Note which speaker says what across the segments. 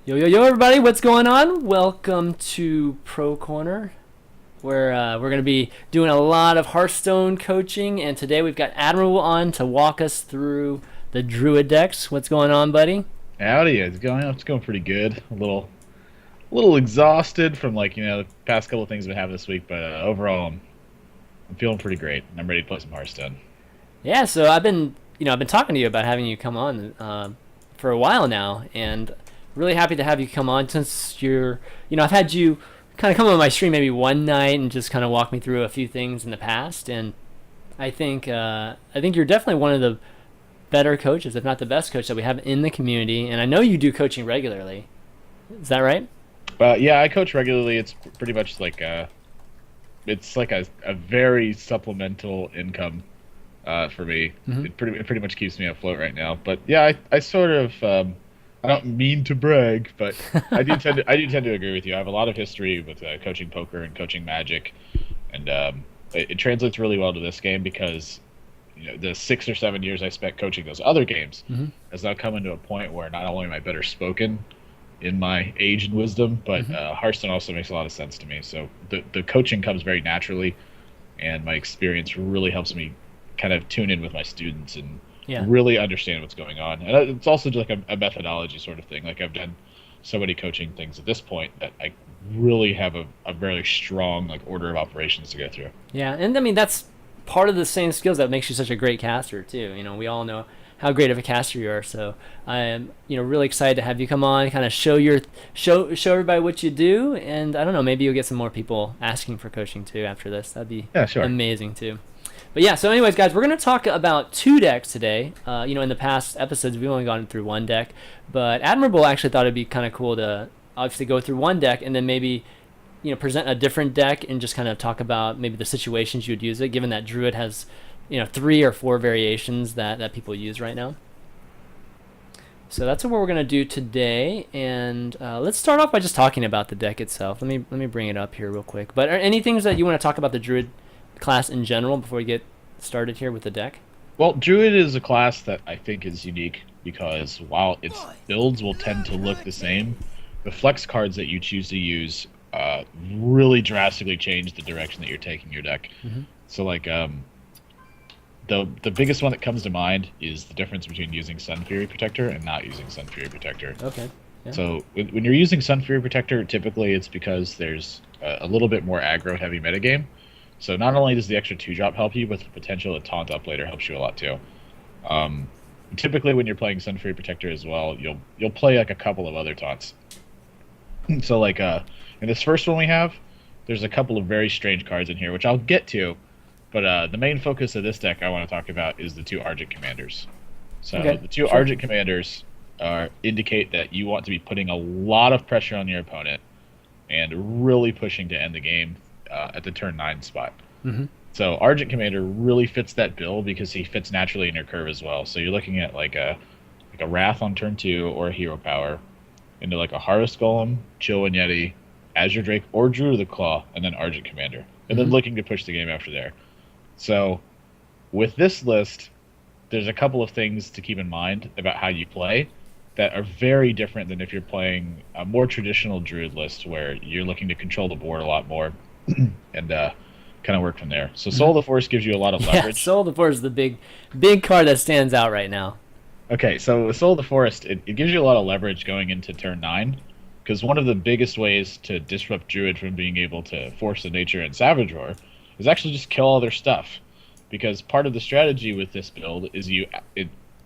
Speaker 1: Yo, everybody, what's going on? Welcome to Pro Corner, where we're going to be doing a lot of Hearthstone coaching, and today we've got Admirable on to walk us through the Druid decks. What's going on, buddy?
Speaker 2: Howdy, it's going pretty good. A little exhausted from the past couple of things I've been having this week, but overall I'm feeling pretty great. I'm ready to play some Hearthstone.
Speaker 1: Yeah, so I've been talking to you about having you come on for a while now, and really happy to have you come on since I've had you kind of come on my stream maybe one night and just kind of walk me through a few things in the past, and I think you're definitely one of the better coaches, if not the best coach that we have in the community, and I know you do coaching regularly. Is that right?
Speaker 2: Yeah, I coach regularly. It's pretty much it's like a very supplemental income for me.
Speaker 1: Mm-hmm.
Speaker 2: It pretty much keeps me afloat right now. But yeah, I sort of I don't mean to brag, but I do tend to agree with you. I have a lot of history with coaching poker and coaching Magic, and it translates really well to this game because the 6 or 7 years I spent coaching those other games
Speaker 1: Mm-hmm.
Speaker 2: has now come into a point where not only am I better spoken in my age and wisdom, but
Speaker 1: Mm-hmm.
Speaker 2: Hearthstone also makes a lot of sense to me. So the coaching comes very naturally, and my experience really helps me kind of tune in with my students and
Speaker 1: Yeah.
Speaker 2: really understand what's going on. And it's also just like a methodology sort of thing. Like I've done so many coaching things at this point that I really have a very strong order of operations to go through.
Speaker 1: Yeah, and I mean that's part of the same skills that makes you such a great caster too. We all know how great of a caster you are. So I am, really excited to have you come on, kind of show everybody what you do, and I don't know, maybe you'll get some more people asking for coaching too after this. That'd be
Speaker 2: Yeah, sure.
Speaker 1: amazing too. But yeah, so anyways, guys, we're gonna talk about two decks today. In the past episodes we've only gone through one deck, but Admirable actually thought it'd be kind of cool to obviously go through one deck and then maybe present a different deck and just kind of talk about maybe the situations you would use it, given that Druid has 3 or 4 variations that people use right now. So that's what we're gonna do today, and let's start off by just talking about the deck itself. Let me bring it up here real quick. But are any things that you want to talk about the Druid class in general before we get started here with the deck?
Speaker 2: Well, Druid is a class that I think is unique because while its builds will tend to look the same, the flex cards that you choose to use really drastically change the direction that you're taking your deck.
Speaker 1: Mm-hmm.
Speaker 2: So the biggest one that comes to mind is the difference between using Sun Fury Protector and not using Sun Fury Protector.
Speaker 1: Okay. Yeah.
Speaker 2: So when you're using Sun Fury Protector, typically it's because there's a little bit more aggro heavy metagame. So not only does the extra 2-drop help you, but the potential to taunt up later helps you a lot too. Typically when you're playing Sun Fury Protector as well, you'll play a couple of other taunts. So in this first one we have, there's a couple of very strange cards in here, which I'll get to. But the main focus of this deck I want to talk about is the 2 Argent Commanders. So
Speaker 1: Okay,
Speaker 2: the 2
Speaker 1: sure.
Speaker 2: Argent Commanders indicate that you want to be putting a lot of pressure on your opponent and really pushing to end the game at the turn 9 spot.
Speaker 1: Mm-hmm.
Speaker 2: So Argent Commander really fits that bill because he fits naturally in your curve as well. So you're looking at a Wrath on turn 2 or a Hero Power into a Harvest Golem, Chillwind Yeti, Azure Drake, or Druid of the Claw, and then Argent Commander. And then
Speaker 1: Mm-hmm.
Speaker 2: looking to push the game after there. So with this list, there's a couple of things to keep in mind about how you play that are very different than if you're playing a more traditional Druid list where you're looking to control the board a lot more and kind of work from there. So Soul of the Forest gives you a lot of
Speaker 1: Yeah,
Speaker 2: leverage.
Speaker 1: Soul of the Forest is the big card that stands out right now.
Speaker 2: Okay, so with Soul of the Forest, it gives you a lot of leverage going into turn 9, because one of the biggest ways to disrupt Druid from being able to force the nature and Savage Roar is actually just kill all their stuff. Because part of the strategy with this build is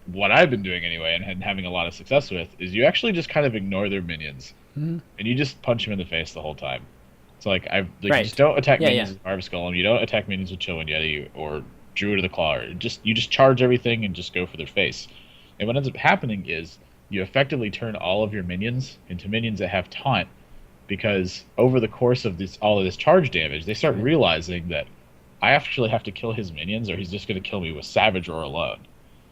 Speaker 2: what I've been doing anyway, and having a lot of success with, is you actually just kind of ignore their minions,
Speaker 1: Mm-hmm.
Speaker 2: and you just punch them in the face the whole time. So you
Speaker 1: Right.
Speaker 2: just don't attack
Speaker 1: Yeah,
Speaker 2: minions
Speaker 1: yeah.
Speaker 2: with Harvest Golem, you don't attack minions with Chillwind Yeti or Druid of the Claw, or you just charge everything and just go for their face. And what ends up happening is you effectively turn all of your minions into minions that have taunt, because over the course of all of this charge damage, they start
Speaker 1: Right.
Speaker 2: realizing that I actually have to kill his minions, or he's just going to kill me with Savage Roar alone.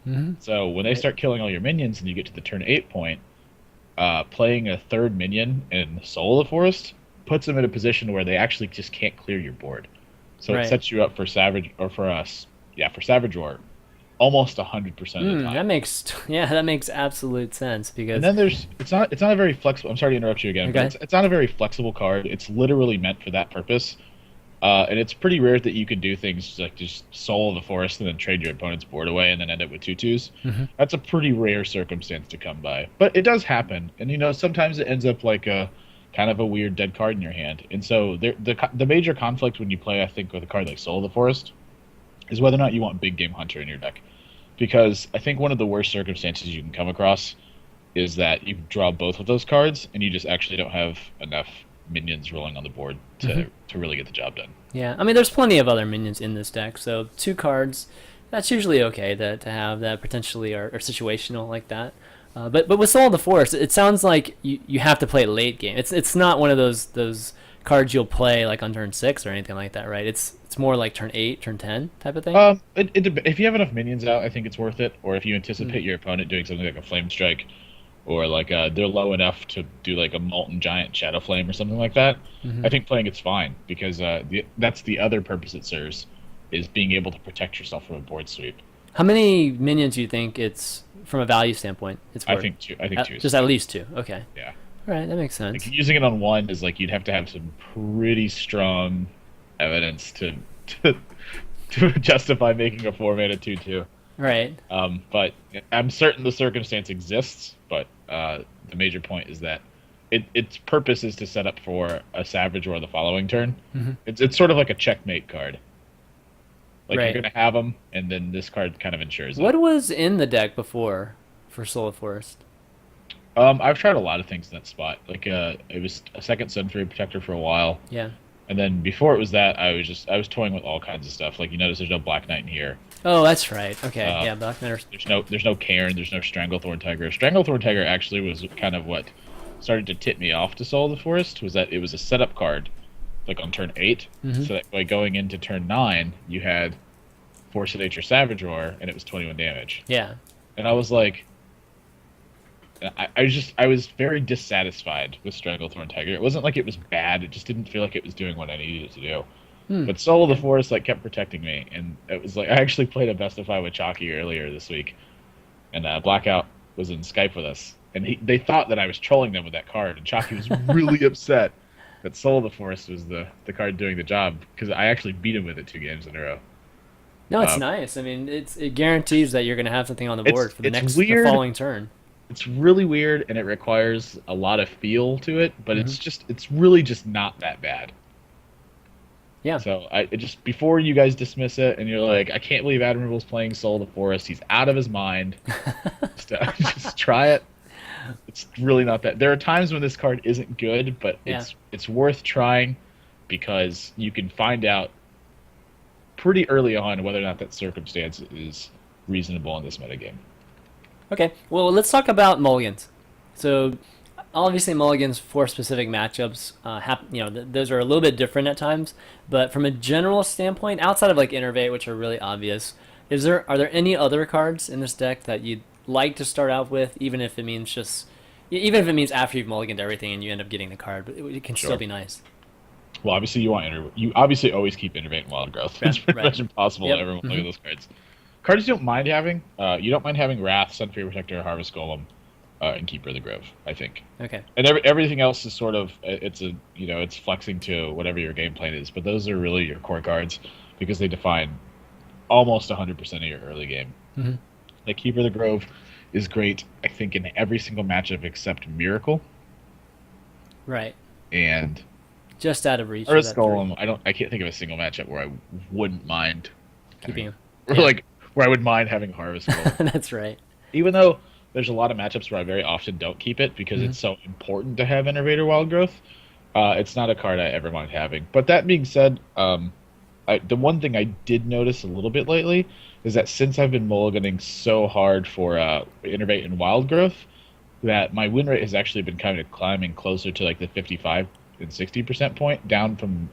Speaker 1: Mm-hmm.
Speaker 2: So when they
Speaker 1: Right.
Speaker 2: start killing all your minions and you get to the turn 8 point, playing a third minion in Soul of the Forest puts them in a position where they actually just can't clear your board. So
Speaker 1: Right.
Speaker 2: it sets you up for Savage, or for us, yeah, for Savage Roar. almost 100% of the time.
Speaker 1: That makes yeah, that makes absolute sense
Speaker 2: And
Speaker 1: because
Speaker 2: then it's not a very flexible. I'm sorry to interrupt you again, but
Speaker 1: okay.
Speaker 2: it's not a very flexible card. It's literally meant for that purpose. And it's pretty rare that you can do things like just Soul of the Forest and then trade your opponent's board away and then end up with 2/2s.
Speaker 1: Hmm.
Speaker 2: That's a pretty rare circumstance to come by, but it does happen. And sometimes it ends up like a kind of a weird dead card in your hand. And so the major conflict when you play, I think, with a card like Soul of the Forest is whether or not you want Big Game Hunter in your deck, because I think one of the worst circumstances you can come across is that you draw both of those cards and you just actually don't have enough minions rolling on the board to really get the job done.
Speaker 1: Yeah, I mean, there's plenty of other minions in this deck, so two cards, that's usually okay to have that potentially are situational like that. But with Soul of the Forest, it sounds like you have to play it late game. It's not one of those cards you'll play like on turn 6 or anything like that, right? It's more like turn 8, turn 10 type of thing.
Speaker 2: If you have enough minions out, I think it's worth it. Or if you
Speaker 1: Mm.
Speaker 2: anticipate your opponent doing something like a Flame Strike, or like they're low enough to do like a Molten Giant Shadow Flame or something like that,
Speaker 1: Hmm.
Speaker 2: I think playing it's fine because that's the other purpose it serves, is being able to protect yourself from a board sweep.
Speaker 1: How many minions do you think it's from a value standpoint? It's
Speaker 2: I
Speaker 1: worth
Speaker 2: think two. I think two is
Speaker 1: just at least two. Okay,
Speaker 2: yeah.
Speaker 1: all right, that makes
Speaker 2: Like
Speaker 1: sense.
Speaker 2: using it on one is like you'd have to have some pretty strong evidence to, to justify making a 4 mana 2/2.
Speaker 1: Right.
Speaker 2: But I'm certain the circumstance exists. But the major point is that its purpose is to set up for a Savage Roar the following turn.
Speaker 1: Hmm.
Speaker 2: It's sort of like a checkmate card. Like
Speaker 1: Right.
Speaker 2: you're gonna have them, and then this card kind of ensures it.
Speaker 1: What was in the deck before for Soul of Forest?
Speaker 2: I've tried a lot of things in that spot. Like it was a second Sunfury Protector for a while.
Speaker 1: Yeah.
Speaker 2: And then before it was that, I was toying with all kinds of stuff. Like you notice, there's no Black Knight in here.
Speaker 1: Oh, that's right. Okay.
Speaker 2: Uh,
Speaker 1: Yeah, Black Matter.
Speaker 2: there's no Cairn. There's no Stranglethorn Tiger. Stranglethorn Tiger actually was kind of what started to tip me off to Soul of the Forest. Was that it was a setup card, like on turn 8.
Speaker 1: Hmm.
Speaker 2: So that by going into turn 9, you had Force of Nature Savage Roar, and it was 21 damage.
Speaker 1: Yeah.
Speaker 2: And I was like, I was very dissatisfied with Stranglethorn Tiger. It wasn't like it was bad. It just didn't feel like it was doing what I needed it to do.
Speaker 1: Hmm.
Speaker 2: But Soul of the Forest like kept protecting me, and it was like I actually played a best of 5 with Chalky earlier this week, and Blackout was in Skype with us, and they thought that I was trolling them with that card, and Chalky was really upset that Soul of the Forest was the card doing the job because I actually beat him with it 2 games in a row.
Speaker 1: No, it's
Speaker 2: Um,
Speaker 1: nice. I mean, it guarantees that you're going to have something on the board for the
Speaker 2: it's
Speaker 1: the
Speaker 2: weird.
Speaker 1: following turn.
Speaker 2: It's really weird, and it requires a lot of feel to it, but
Speaker 1: Hmm.
Speaker 2: it's really just not that bad.
Speaker 1: Yeah.
Speaker 2: So just before you guys dismiss it, and you're like, I can't believe Admirable's playing Soul of the Forest. He's out of his mind. Just try it. It's really not that. There are times when this card isn't good, but
Speaker 1: Yeah.
Speaker 2: it's worth trying because you can find out pretty early on whether or not that circumstance is reasonable in this metagame.
Speaker 1: Okay. Well, let's talk about mulligans. So, obviously, mulligans for specific matchups, those are a little bit different at times. But from a general standpoint, outside of like Innervate, which are really obvious, are there any other cards in this deck that you'd like to start out with, even if it means after you've mulliganed everything and you end up getting the card, but it can still
Speaker 2: Sure.
Speaker 1: be nice.
Speaker 2: Well, obviously you obviously always keep Innervate and Wild Growth.
Speaker 1: Yeah,
Speaker 2: It's pretty
Speaker 1: right.
Speaker 2: much impossible
Speaker 1: Yep.
Speaker 2: to ever look
Speaker 1: Mhm.
Speaker 2: at those cards. Cards you don't mind having. You don't mind having Wrath, Sunfury Protector, Harvest Golem, and Keeper of the Grove. I think.
Speaker 1: Okay.
Speaker 2: And everything else is sort of it's flexing to whatever your game plan is, but those are really your core cards because they define almost 100% of your early game.
Speaker 1: Hmm.
Speaker 2: Like Keeper of the Grove is great, I think, in every single matchup except Miracle
Speaker 1: Right.
Speaker 2: and
Speaker 1: Just out of reach. of
Speaker 2: Harvest
Speaker 1: that three.
Speaker 2: Golem. I can't think of a single matchup where I wouldn't mind
Speaker 1: Keeping him.
Speaker 2: or
Speaker 1: Yeah.
Speaker 2: like where I would mind having Harvest Golem.
Speaker 1: That's right.
Speaker 2: Even though there's a lot of matchups where I very often don't keep it because
Speaker 1: Mhm.
Speaker 2: it's so important to have Innovator Wild Growth. It's not a card I ever mind having. But that being said, the one thing I did notice a little bit lately is that since I've been mulliganing so hard for Innovate and Wild Growth, that my win rate has actually been kind of climbing closer to like the 55 and 60% point, down from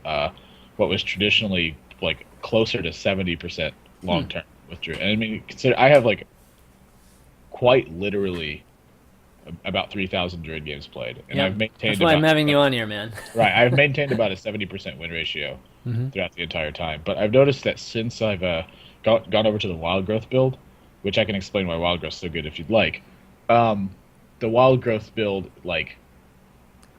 Speaker 2: what was traditionally like closer to 70% long term with Druid. And I mean, consider I have like quite literally about 3,000 Druid games played, and
Speaker 1: Yeah.
Speaker 2: I've maintained
Speaker 1: That's why I'm
Speaker 2: about
Speaker 1: having you on here, man.
Speaker 2: right. I've maintained about a 70% win ratio
Speaker 1: Hmm.
Speaker 2: throughout the entire time. But I've noticed that since I've gone over to the Wild Growth build, which I can explain why Wild Growth's so good if you'd like. The Wild Growth build, like,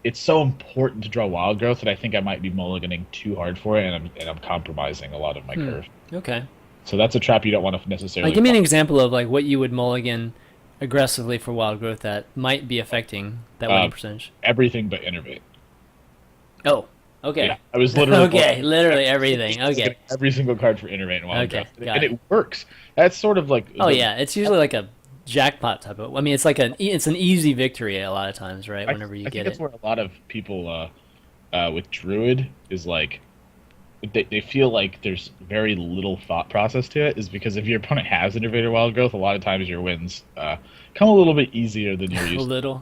Speaker 2: it's so important to draw Wild Growth that I think I might be mulliganing too hard for it, and I'm compromising a lot of my curve.
Speaker 1: Okay.
Speaker 2: So that's a trap you don't want to necessarily.
Speaker 1: Like, give me an example of like what you would mulligan aggressively for Wild Growth that might be affecting that winning percentage.
Speaker 2: Everything but Innervate.
Speaker 1: Oh, okay.
Speaker 2: Yeah, I was literally
Speaker 1: okay, literally everything. Okay.
Speaker 2: Every single card for Innervate and Wild Growth,
Speaker 1: got
Speaker 2: it works. That's sort of like.
Speaker 1: Oh yeah, it's usually like a jackpot type of. I mean, it's like it's an easy victory a lot of times, right? Whenever you
Speaker 2: I
Speaker 1: get
Speaker 2: think that's
Speaker 1: it.
Speaker 2: where a lot of people with Druid is like. They feel like there's very little thought process to it, is because if your opponent has Innervator Wild Growth, a lot of times your wins come a little bit easier than you're used
Speaker 1: to. A little.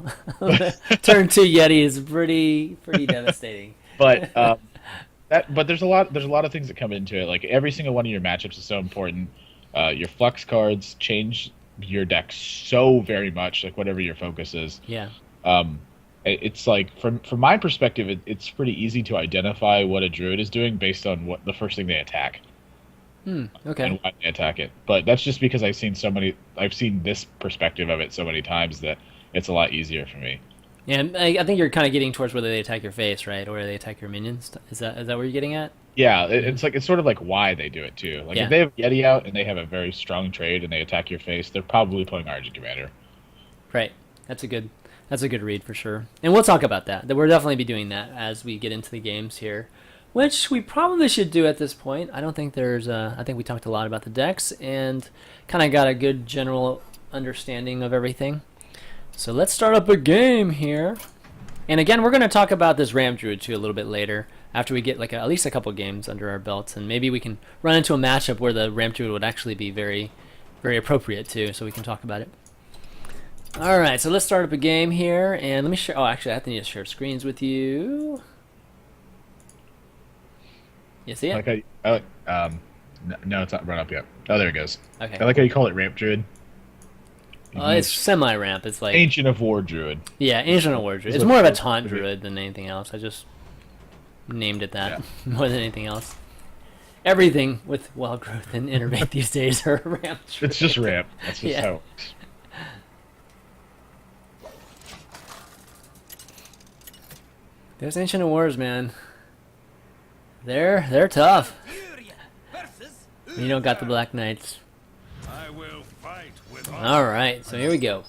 Speaker 1: Turn 2 Yeti is pretty devastating.
Speaker 2: But but there's a lot of things that come into it. Like every single one of your matchups is so important. Your flux cards change your deck so very much, like whatever your focus is.
Speaker 1: Yeah.
Speaker 2: It's like from my perspective, it's pretty easy to identify what a Druid is doing based on what the first thing they attack.
Speaker 1: Okay.
Speaker 2: And why they attack it. But that's just because I've seen this perspective of it so many times that it's a lot easier for me.
Speaker 1: Yeah, I think you're kind of getting towards whether they attack your face, right, or they attack your minions. Is that where you're getting at?
Speaker 2: Yeah, it's sort of like why they do it too. Like if they have Yeti out and they have a very strong trade and they attack your face, they're probably playing Argent Commander.
Speaker 1: Right. That's a good read for sure. And we'll talk about that. We'll definitely be doing that as we get into the games here, which we probably should do at this point. I don't think there's I think we talked a lot about the decks and kind of got a good general understanding of everything. So let's start up a game here. And again, we're going to talk about this Ramp Druid too a little bit later after we get like at least a couple games under our belts, and maybe we can run into a matchup where the Ramp Druid would actually be very, very appropriate too, so we can talk about it. All right, so let's start up a game here, and let me share. Oh, actually, I have to need to share screens with you. You see it?
Speaker 2: No, it's not run up yet. Oh, there it goes.
Speaker 1: Okay.
Speaker 2: I like how you call it Ramp Druid.
Speaker 1: It's semi-ramp. It's like
Speaker 2: Ancient of War Druid.
Speaker 1: Yeah, Ancient of War Druid. It's more of a taunt druid than anything else. I just named it that more than anything else. Everything with Wild Growth and Innervate these days are ramp druid.
Speaker 2: It's just ramp. That's just how it works.
Speaker 1: There's Ancient of Wars, man. They're tough. You don't got the Black Knights. All right, so here we go.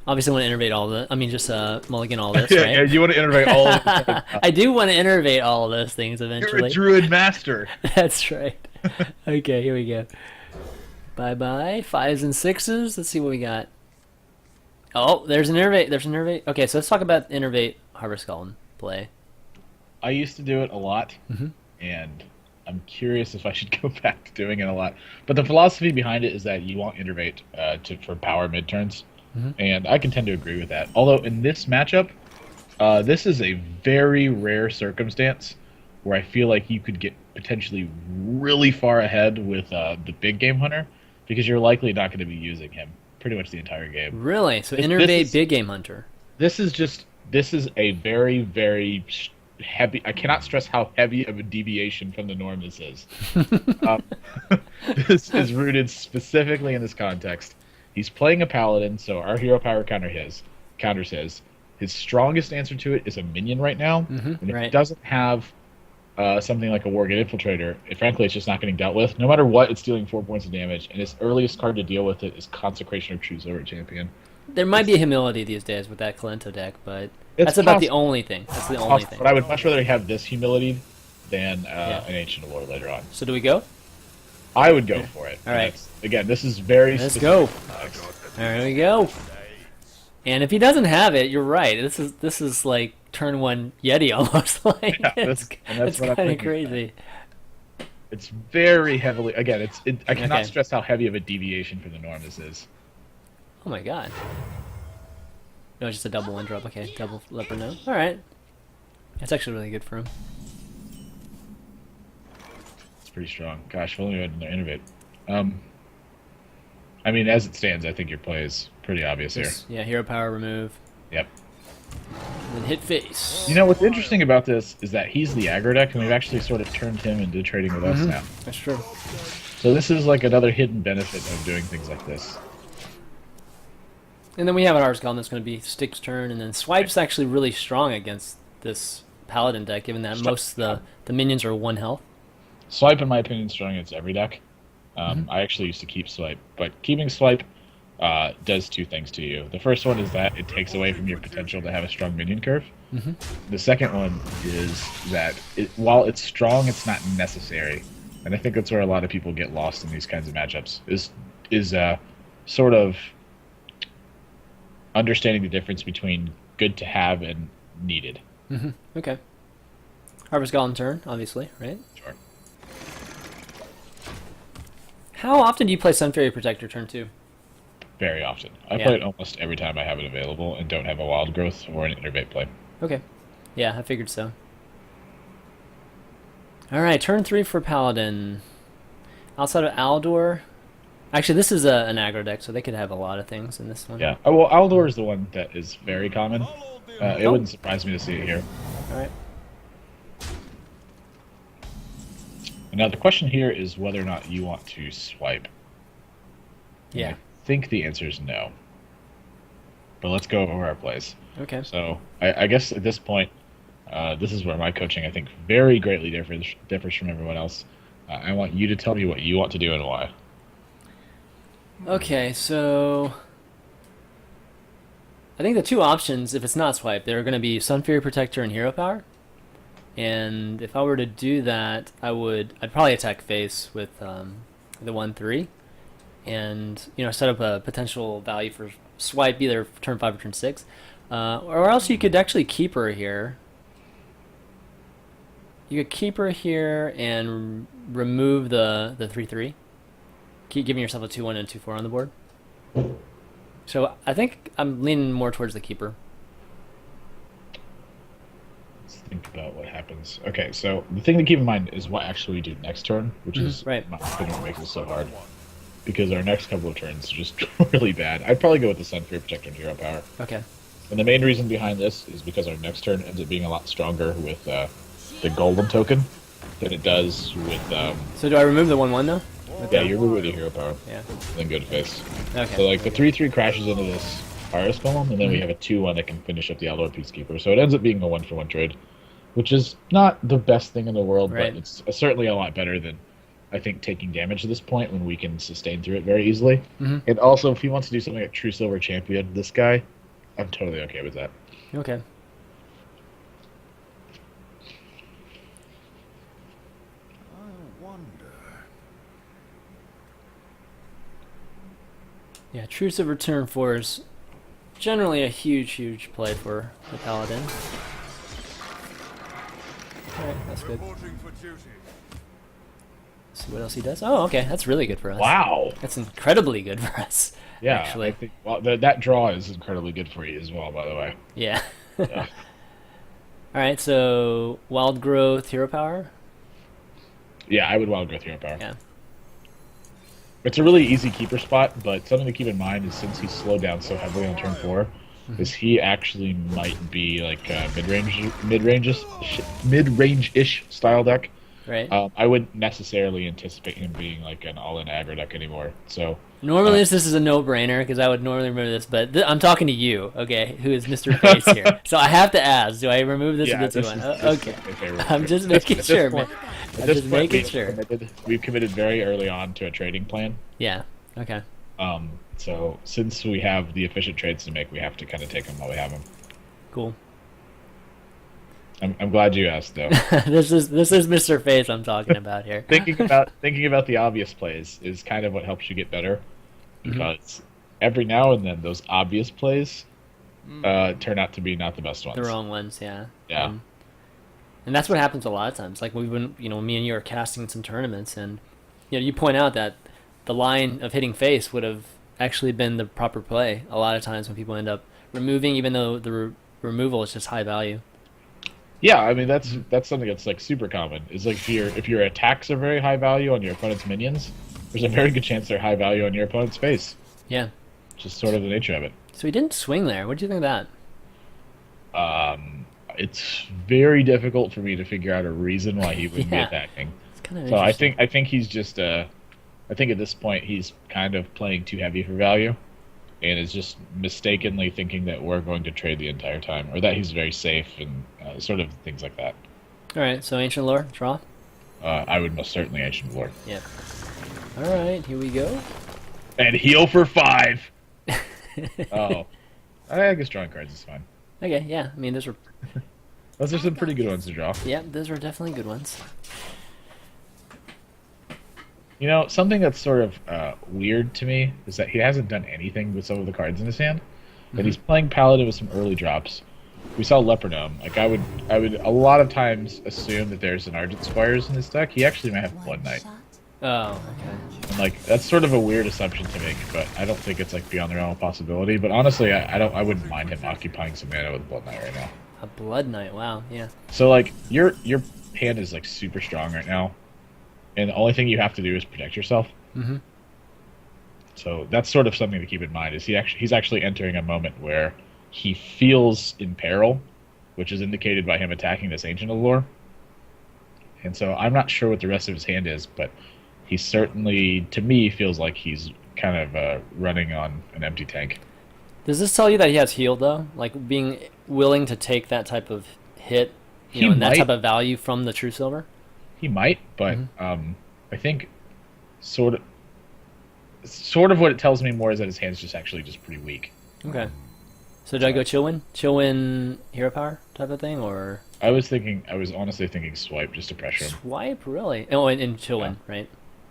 Speaker 1: Obviously, I want to innervate all of it. I mean, just mulligan all this, right?
Speaker 2: Yeah, you want to innervate all of it.
Speaker 1: I do want to innervate all of those things eventually.
Speaker 2: You're a Druid master.
Speaker 1: That's right. Okay, here we go. Bye-bye. 5s and 6s. Let's see what we got. Oh, there's an innervate. There's an innervate. Okay, so let's talk about innervate Harvest Golem play.
Speaker 2: I used to do it a lot, and I'm curious if I should go back to doing it a lot. But the philosophy behind it is that you want innervate for power mid-turns, and I can tend to agree with that. Although in this matchup, this is a very rare circumstance where I feel like you could get potentially really far ahead with the big game hunter, because you're likely not going to be using him pretty much the entire game.
Speaker 1: Really? So innervate big game hunter. This
Speaker 2: is a very, very heavy. I cannot stress how heavy of a deviation from the norm this is. This is rooted specifically in this context. He's playing a paladin, so our hero power counters his. His strongest answer to it is a minion right now, and if he doesn't have something like a Worgen Infiltrator, frankly, it's just not getting dealt with. No matter what, it's dealing 4 points of damage, and his earliest card to deal with it is Consecration of True Silver Champion. There
Speaker 1: might be a humility these days with that Kalento deck, but that's about the only thing. That's the only thing.
Speaker 2: But I would much rather have this humility than an Ancient of War later on.
Speaker 1: So do we go?
Speaker 2: I would go for it.
Speaker 1: All right.
Speaker 2: Again, this is very
Speaker 1: Let's go. There we go. And if he doesn't have it, you're right. This is like turn 1 Yeti almost. Like it's kind of crazy.
Speaker 2: It's very heavily. Again, I cannot stress how heavy of a deviation from the norm this is.
Speaker 1: Oh my god. No, it's just a double 1-drop. Okay, double leopard no. Alright. That's actually really good for him.
Speaker 2: It's pretty strong. Gosh, if only we had another innovate. I mean, as it stands, I think your play is pretty obvious here.
Speaker 1: Yeah, hero power remove.
Speaker 2: Yep.
Speaker 1: And then hit face.
Speaker 2: You know, what's interesting about this is that he's the aggro deck, and we've actually sort of turned him into trading with us now.
Speaker 1: That's true.
Speaker 2: So this is like another hidden benefit of doing things like this.
Speaker 1: And then we have an Arscalon that's going to be Stick's turn, and then Swipe's actually really strong against this Paladin deck, given that most of the minions are 1 health.
Speaker 2: Swipe, in my opinion, is strong against every deck.
Speaker 1: Mm-hmm.
Speaker 2: I actually used to keep Swipe, but keeping Swipe does 2 things to you. The first one is that it takes away from your potential to have a strong minion curve.
Speaker 1: Mm-hmm.
Speaker 2: The second one is that while it's strong, it's not necessary, and I think that's where a lot of people get lost in these kinds of matchups. Is sort of understanding the difference between good to have and needed.
Speaker 1: Mm-hmm. Okay. Harvest Golem turn, obviously, right?
Speaker 2: Sure.
Speaker 1: How often do you play Sun Fairy Protector turn 2?
Speaker 2: Very often. I play it almost every time I have it available and don't have a Wild Growth or an Innervate play.
Speaker 1: Okay. Yeah, I figured so. Alright, turn 3 for Paladin. Outside of Aldor... Actually, this is an aggro deck, so they could have a lot of things in this one.
Speaker 2: Yeah. Oh, well, Aldor is the one that is very common. It wouldn't surprise me to see it here.
Speaker 1: Alright.
Speaker 2: Now, the question here is whether or not you want to swipe.
Speaker 1: Yeah.
Speaker 2: I think the answer is no. But let's go over our plays.
Speaker 1: Okay.
Speaker 2: So, I guess at this point, this is where my coaching, I think, very greatly differs from everyone else. I want you to tell me what you want to do and why.
Speaker 1: Okay, so... I think the 2 options, if it's not swipe, they're going to be Sun Fairy Protector and Hero Power. And if I were to do that, I'd probably attack face with the 1/3, and set up a potential value for swipe either turn 5 or turn 6, or else you could actually keep her here. You could keep her here and remove the 3/3. Keep giving yourself a 2/1 and 2/4 on the board. So I think I'm leaning more towards the keeper.
Speaker 2: Let's think about what happens. Okay, so the thing to keep in mind is what actually we do next turn, which is
Speaker 1: right.
Speaker 2: my opinion what makes it so hard. Because our next couple of turns are just really bad. I'd probably go with the Sun Fairy Protector and Hero Power.
Speaker 1: Okay.
Speaker 2: And the main reason behind this is because our next turn ends up being a lot stronger with the Golem token than it does with...
Speaker 1: So do I remove the 1/1 though?
Speaker 2: Yeah, you remove the Hero Power.
Speaker 1: Yeah.
Speaker 2: Then go to face.
Speaker 1: Okay.
Speaker 2: So like the 3/3 crashes into this Iris Golem, and then we have a 2/1 that can finish up the Aldor Peacekeeper. So it ends up being a 1-for-1 trade, which is not the best thing in the world,
Speaker 1: Right.
Speaker 2: but it's certainly a lot better than, I think, taking damage at this point when we can sustain through it very easily.
Speaker 1: Mm-hmm.
Speaker 2: And also, if he wants to do something like True Silver Champion, this guy, I'm totally okay with that.
Speaker 1: Okay. Yeah, True Silver turn 4 is generally a huge play for the Paladin. Alright, that's good. See what else he does. Oh, okay, that's really good for us.
Speaker 2: Wow!
Speaker 1: That's incredibly good for us.
Speaker 2: Yeah,
Speaker 1: actually.
Speaker 2: I think, well, that draw is incredibly good for you as well, by the way.
Speaker 1: Yeah.
Speaker 2: Yeah.
Speaker 1: Alright, so Wild Growth, Hero Power?
Speaker 2: Yeah, I would Wild Growth Hero Power.
Speaker 1: Yeah.
Speaker 2: It's a really easy keeper spot, but something to keep in mind is since he's slowed down so heavily on turn 4, is he actually might be like a mid-range-ish style deck.
Speaker 1: Right.
Speaker 2: I wouldn't necessarily anticipate him being like an all-in aggro deck anymore. So
Speaker 1: Normally this is a no-brainer because I would normally remove this, but I'm talking to you, okay, who is Mr. Face here. So I have to ask, do I remove this
Speaker 2: yeah,
Speaker 1: with the
Speaker 2: this
Speaker 1: 2/1?
Speaker 2: is
Speaker 1: Okay.
Speaker 2: my favorite
Speaker 1: I'm just making sure, man. I'm just making sure.
Speaker 2: We've committed very early on to a trading plan.
Speaker 1: Yeah. Okay.
Speaker 2: So since we have the efficient trades to make, we have to kind of take them while we have them.
Speaker 1: Cool.
Speaker 2: I'm glad you asked, though.
Speaker 1: This is Mr. Face I'm talking about here.
Speaker 2: thinking about the obvious plays is kind of what helps you get better, because every now and then those obvious plays turn out to be not the best ones.
Speaker 1: The wrong ones, yeah.
Speaker 2: Yeah.
Speaker 1: And that's what happens a lot of times. Like we've been, me and you are casting some tournaments, and you point out that the line of hitting face would have actually been the proper play a lot of times when people end up removing, even though the removal is just high value.
Speaker 2: Yeah, I mean that's something that's like super common. Is like if your attacks are very high value on your opponent's minions, there's a very good chance they're high value on your opponent's face.
Speaker 1: Yeah.
Speaker 2: Just sort of the nature of it.
Speaker 1: So he didn't swing there. What do you think of that?
Speaker 2: It's very difficult for me to figure out a reason why he would be
Speaker 1: Yeah.
Speaker 2: attacking.
Speaker 1: It's kind of
Speaker 2: So I think he's just I think at this point he's kind of playing too heavy for value, and is just mistakenly thinking that we're going to trade the entire time, or that he's very safe and sort of things like that.
Speaker 1: All right, so Ancient Lore, draw.
Speaker 2: I would most certainly Ancient Lord.
Speaker 1: Yep. All right, here we go.
Speaker 2: And heal for 5. Oh, I guess drawing cards is fine.
Speaker 1: Okay, yeah. I mean, those
Speaker 2: Those are some pretty good ones to draw.
Speaker 1: yeah, those were definitely good ones.
Speaker 2: You know, something that's sort of weird to me is that he hasn't done anything with some of the cards in his hand. But he's playing Paladin with some early drops. We saw Leopardome. Like I would a lot of times assume that there's an Argent Squires in his deck. He actually might have Blood Knight.
Speaker 1: Oh, okay.
Speaker 2: And like that's sort of a weird assumption to make, but I don't think it's like beyond the realm of possibility. But honestly, I wouldn't mind him occupying some mana with Blood Knight right now.
Speaker 1: A Blood Knight, wow, yeah.
Speaker 2: So like your hand is like super strong right now, and the only thing you have to do is protect yourself.
Speaker 1: Mm-hmm.
Speaker 2: So that's sort of something to keep in mind. Is he's actually entering a moment where he feels in peril, which is indicated by him attacking this Ancient Allure. And so I'm not sure what the rest of his hand is, but he certainly, to me, feels like he's kind of running on an empty tank.
Speaker 1: Does this tell you that he has heal, though? Like, being willing to take that type of hit, you know, and that type of value from the True Silver?
Speaker 2: He might, but I think sort of what it tells me more is that his hand's just pretty weak.
Speaker 1: Okay. So do I go Chillwin? Chillwin hero power type of thing, or?
Speaker 2: I was honestly thinking swipe just to pressure him.
Speaker 1: Swipe, really? Oh, and Chillwin, right?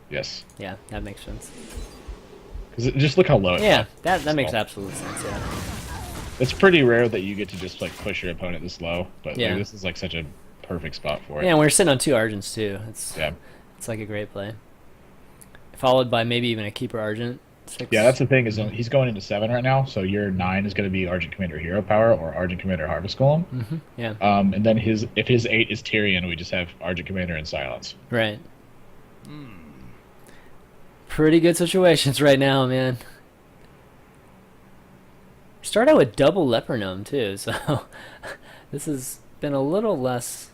Speaker 2: Yes.
Speaker 1: Yeah, that makes sense.
Speaker 2: Because just look how low it is.
Speaker 1: that makes absolute sense, yeah.
Speaker 2: It's pretty rare that you get to just like push your opponent this low, but
Speaker 1: Yeah.
Speaker 2: like, this is like such a perfect spot for it.
Speaker 1: Yeah, and we're sitting on 2 Argents, too. It's like a great play. Followed by maybe even a Keeper Argent. 6.
Speaker 2: Yeah, that's the thing, is he's going into 7 right now, so your 9 is going to be Argent Commander Hero Power or Argent Commander Harvest Golem.
Speaker 1: Mm-hmm. Yeah.
Speaker 2: And then if his 8 is Tyrion, we just have Argent Commander and Silence.
Speaker 1: Right. Pretty good situations right now, man. Start out with double Leper Gnome, too, so this has been a little less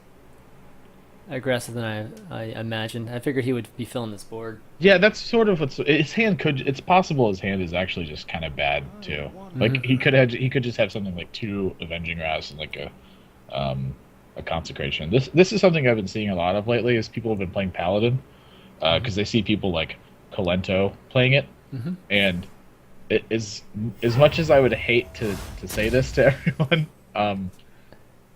Speaker 1: aggressive than I imagined. I figured he would be filling this board.
Speaker 2: Yeah, that's sort of his hand could. It's possible his hand is actually just kind of bad too. Like he could just have something like 2 Avenging Wraths and like a Consecration. This is something I've been seeing a lot of lately. Is people have been playing Paladin because they see people like Colento playing it, and it is, as much as I would hate to say this to everyone.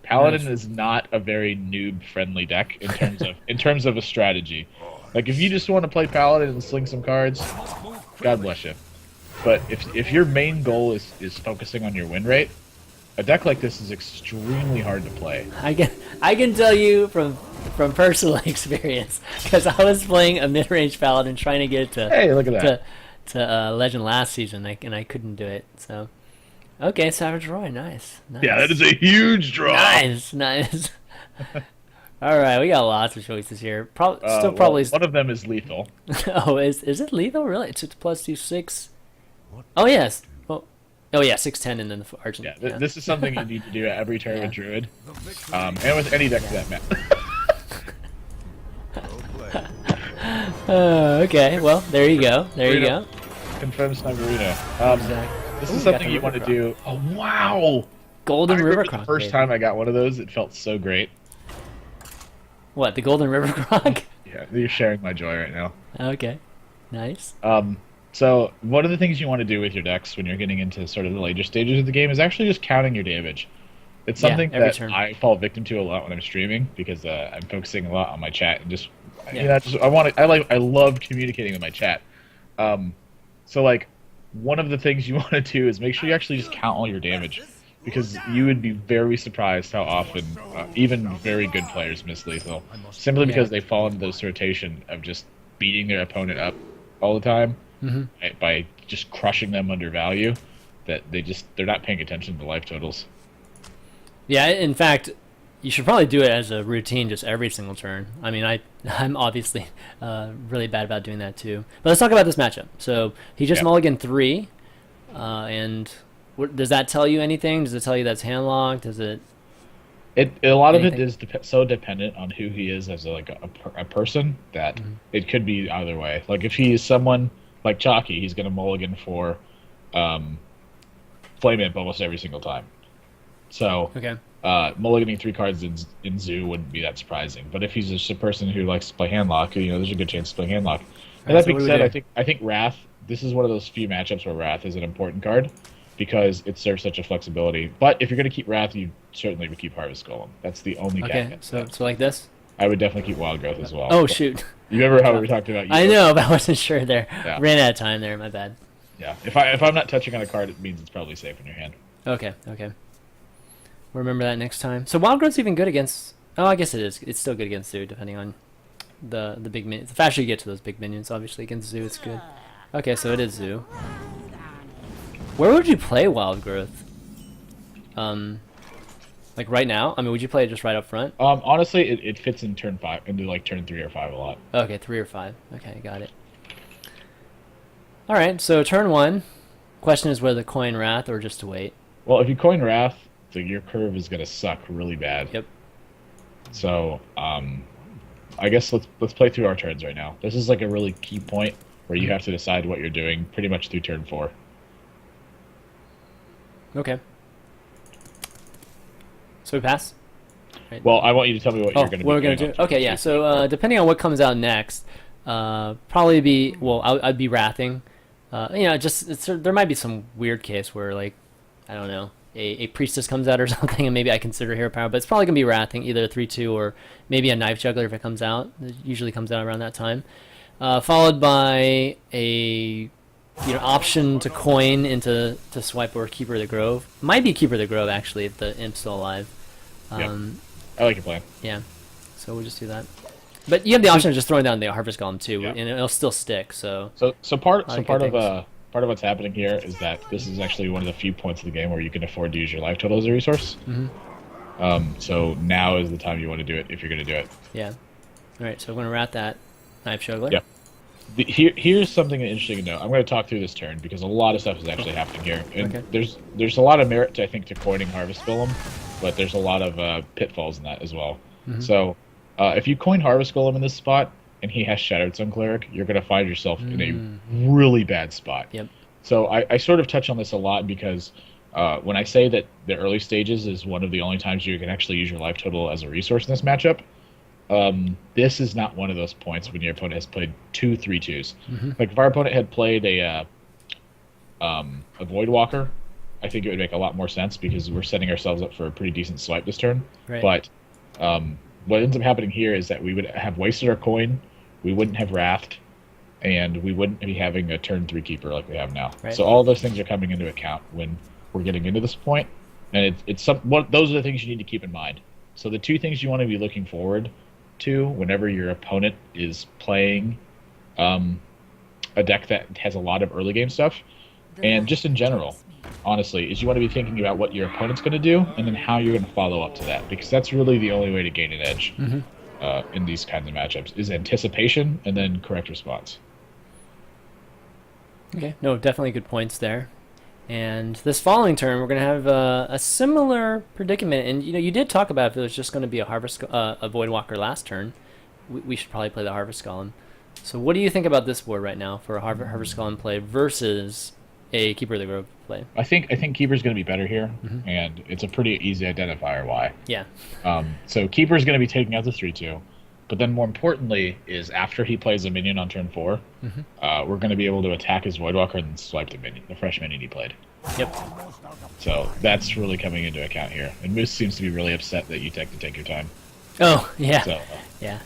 Speaker 2: Paladin is not a very noob-friendly deck in terms of a strategy. Like if you just want to play Paladin and sling some cards, God bless you. But if your main goal is focusing on your win rate, a deck like this is extremely hard to play.
Speaker 1: I can tell you from personal experience, because I was playing a mid-range Paladin trying to get it to
Speaker 2: Hey, look at that.
Speaker 1: to Legend last season, and I couldn't do it. So. Okay, Savage Roy, nice.
Speaker 2: Yeah, that is a huge draw.
Speaker 1: Nice. All right, we got lots of choices here. Probably.
Speaker 2: One of them is lethal.
Speaker 1: Oh, is it lethal? Really? It's plus 2/6. Oh yes. Oh yeah, 6/10 and then the Argent.
Speaker 2: Yeah, this is something you need to do every turn with Druid, and with any deck for that matter.
Speaker 1: Okay, well there you go.
Speaker 2: Confirm Sniperino.
Speaker 1: Exactly.
Speaker 2: This is something you want to do. Oh wow!
Speaker 1: Golden River Croc.
Speaker 2: The first time I got one of those, it felt so great.
Speaker 1: What, the Golden River Croc?
Speaker 2: Yeah, you're sharing my joy right now.
Speaker 1: Okay, nice.
Speaker 2: So one of the things you want to do with your decks when you're getting into sort of the later stages of the game is actually just counting your damage. It's something that
Speaker 1: turn.
Speaker 2: I fall victim to a lot when I'm streaming because I'm focusing a lot on my chat and I love communicating with my chat. So like one of the things you want to do is make sure you actually just count all your damage, because you would be very surprised how often even very good players miss lethal, simply because they fall into this rotation of just beating their opponent up all the time by just crushing them under value, that they're not paying attention to life totals.
Speaker 1: Yeah, in fact, you should probably do it as a routine just every single turn. I mean, I'm obviously really bad about doing that too. But let's talk about this matchup. So he just mulliganed 3, and does that tell you anything? Does it tell you that's handlocked? Does it?
Speaker 2: A lot of it
Speaker 1: Anything?
Speaker 2: is so dependent on who he is as a person that
Speaker 1: Hmm.
Speaker 2: it could be either way. Like if he is someone like Chalky, he's going to mulligan for um, Flame Imp almost every single time. So
Speaker 1: Okay.
Speaker 2: mulliganing 3 cards in Zoo wouldn't be that surprising. But if he's just a person who likes to play Handlock, there's a good chance to play Handlock.
Speaker 1: All
Speaker 2: And
Speaker 1: right.
Speaker 2: that
Speaker 1: So
Speaker 2: being
Speaker 1: what do we
Speaker 2: said,
Speaker 1: do?
Speaker 2: I think Wrath. This is one of those few matchups where Wrath is an important card because it serves such a flexibility. But if you're going to keep Wrath, you certainly would keep Harvest Golem. That's the only
Speaker 1: Okay.
Speaker 2: caveat to
Speaker 1: So
Speaker 2: that.
Speaker 1: so like this.
Speaker 2: I would definitely keep Wild Growth as well.
Speaker 1: Oh
Speaker 2: But
Speaker 1: shoot.
Speaker 2: you remember
Speaker 1: I
Speaker 2: how we were
Speaker 1: dropped it.
Speaker 2: talking about
Speaker 1: I
Speaker 2: you?
Speaker 1: know, but I wasn't sure there.
Speaker 2: Yeah,
Speaker 1: Ran out of time there. My bad.
Speaker 2: yeah. If I'm not touching on a card, it means it's probably safe in your hand.
Speaker 1: Okay. Okay. We'll remember that next time. So Wild Growth's even good against. Oh, I guess it is. It's still good against Zoo, depending on the big minions. The faster you get to those big minions, obviously against Zoo, it's good. Okay, so it is Zoo. Where would you play Wild Growth? Like right now? I mean, would you play it just right up front?
Speaker 2: Honestly, it fits in turn 5 into like turn 3 or 5 a lot.
Speaker 1: Okay, 3 or 5. Okay, got it. All right, so turn 1. Question is whether to coin Wrath or just to wait.
Speaker 2: Well, if you coin Wrath, your curve is gonna suck really bad.
Speaker 1: Yep.
Speaker 2: So, I guess let's play through our turns right now. This is like a really key point where you have to decide what you're doing pretty much through turn 4.
Speaker 1: Okay. So we pass? Right.
Speaker 2: Well, I want you to tell me what
Speaker 1: Oh,
Speaker 2: you're going to
Speaker 1: what
Speaker 2: be
Speaker 1: we're gonna
Speaker 2: doing
Speaker 1: do? Okay, yeah. So depending on what comes out next, probably be I'd be wrathing. There might be some weird case where like I don't know a priestess comes out or something, and maybe I consider hero power, but it's probably gonna be wrathing either a 3/2 or maybe a knife juggler if it comes out. It usually comes out around that time, followed by a option to coin into to swipe or Keeper of the Grove. Might be Keeper of the Grove actually if the imp's still alive.
Speaker 2: Yep.
Speaker 1: Um,
Speaker 2: I like your plan.
Speaker 1: yeah, so we'll just do that. But you have the option of just throwing down the Harvest Golem too,
Speaker 2: Yeah.
Speaker 1: and it'll still stick. So
Speaker 2: Part
Speaker 1: lot of
Speaker 2: part
Speaker 1: good
Speaker 2: of part of what's happening here is that this is actually one of the few points of the game where you can afford to use your life total as a resource. So now is the time you want to do it if you're going to do it.
Speaker 1: yeah, all right. So I'm gonna rat that knife juggler.
Speaker 2: Yeah. Here's something interesting to know. I'm going to talk through this turn because a lot of stuff is actually happening here, and
Speaker 1: Okay.
Speaker 2: there's a lot of merit to, I think, to coining Harvest Golem, but there's a lot of pitfalls in that as well. So if you coin Harvest Golem in this spot and he has Shattered Sun Cleric, you're going to find yourself in a really bad spot.
Speaker 1: Yep.
Speaker 2: So I sort of touch on this a lot because when I say that the early stages is one of the only times you can actually use your life total as a resource in this matchup, this is not one of those points when your opponent has played 2 3/2s. Like if our opponent had played a Voidwalker, I think it would make a lot more sense because we're setting ourselves up for a pretty decent swipe this turn.
Speaker 1: Right.
Speaker 2: But what ends up happening here is that we would have wasted our coin, we wouldn't have wrathed, and we wouldn't be having a turn 3 keeper like we have now.
Speaker 1: Right.
Speaker 2: So all those things are coming into account when we're getting into this point, and those are the things you need to keep in mind. So the 2 things you want to be looking forward to whenever your opponent is playing a deck that has a lot of early game stuff, and just in general, honestly, is you want to be thinking about what your opponent's going to do and then how you're going to follow up to that, because that's really the only way to gain an edge in these kinds of matchups is anticipation and then correct response.
Speaker 1: Okay. No, definitely good points there. And this following turn, we're gonna have a similar predicament. And you did talk about if it was just going to be a Voidwalker last turn, we should probably play the Harvest Golem. So what do you think about this board right now for a Harvest Golem play versus a Keeper of the Grove play?
Speaker 2: I think Keeper's going to be better here, and it's a pretty easy identifier why.
Speaker 1: Yeah.
Speaker 2: So Keeper's going to be taking out the 3/2, but then more importantly is after he plays a minion on turn 4, we're going to be able to attack his Voidwalker and then swipe the fresh minion he played.
Speaker 1: Yep.
Speaker 2: So that's really coming into account here, and Moose seems to be really upset that you take your time.
Speaker 1: Oh yeah.
Speaker 2: So
Speaker 1: Yeah.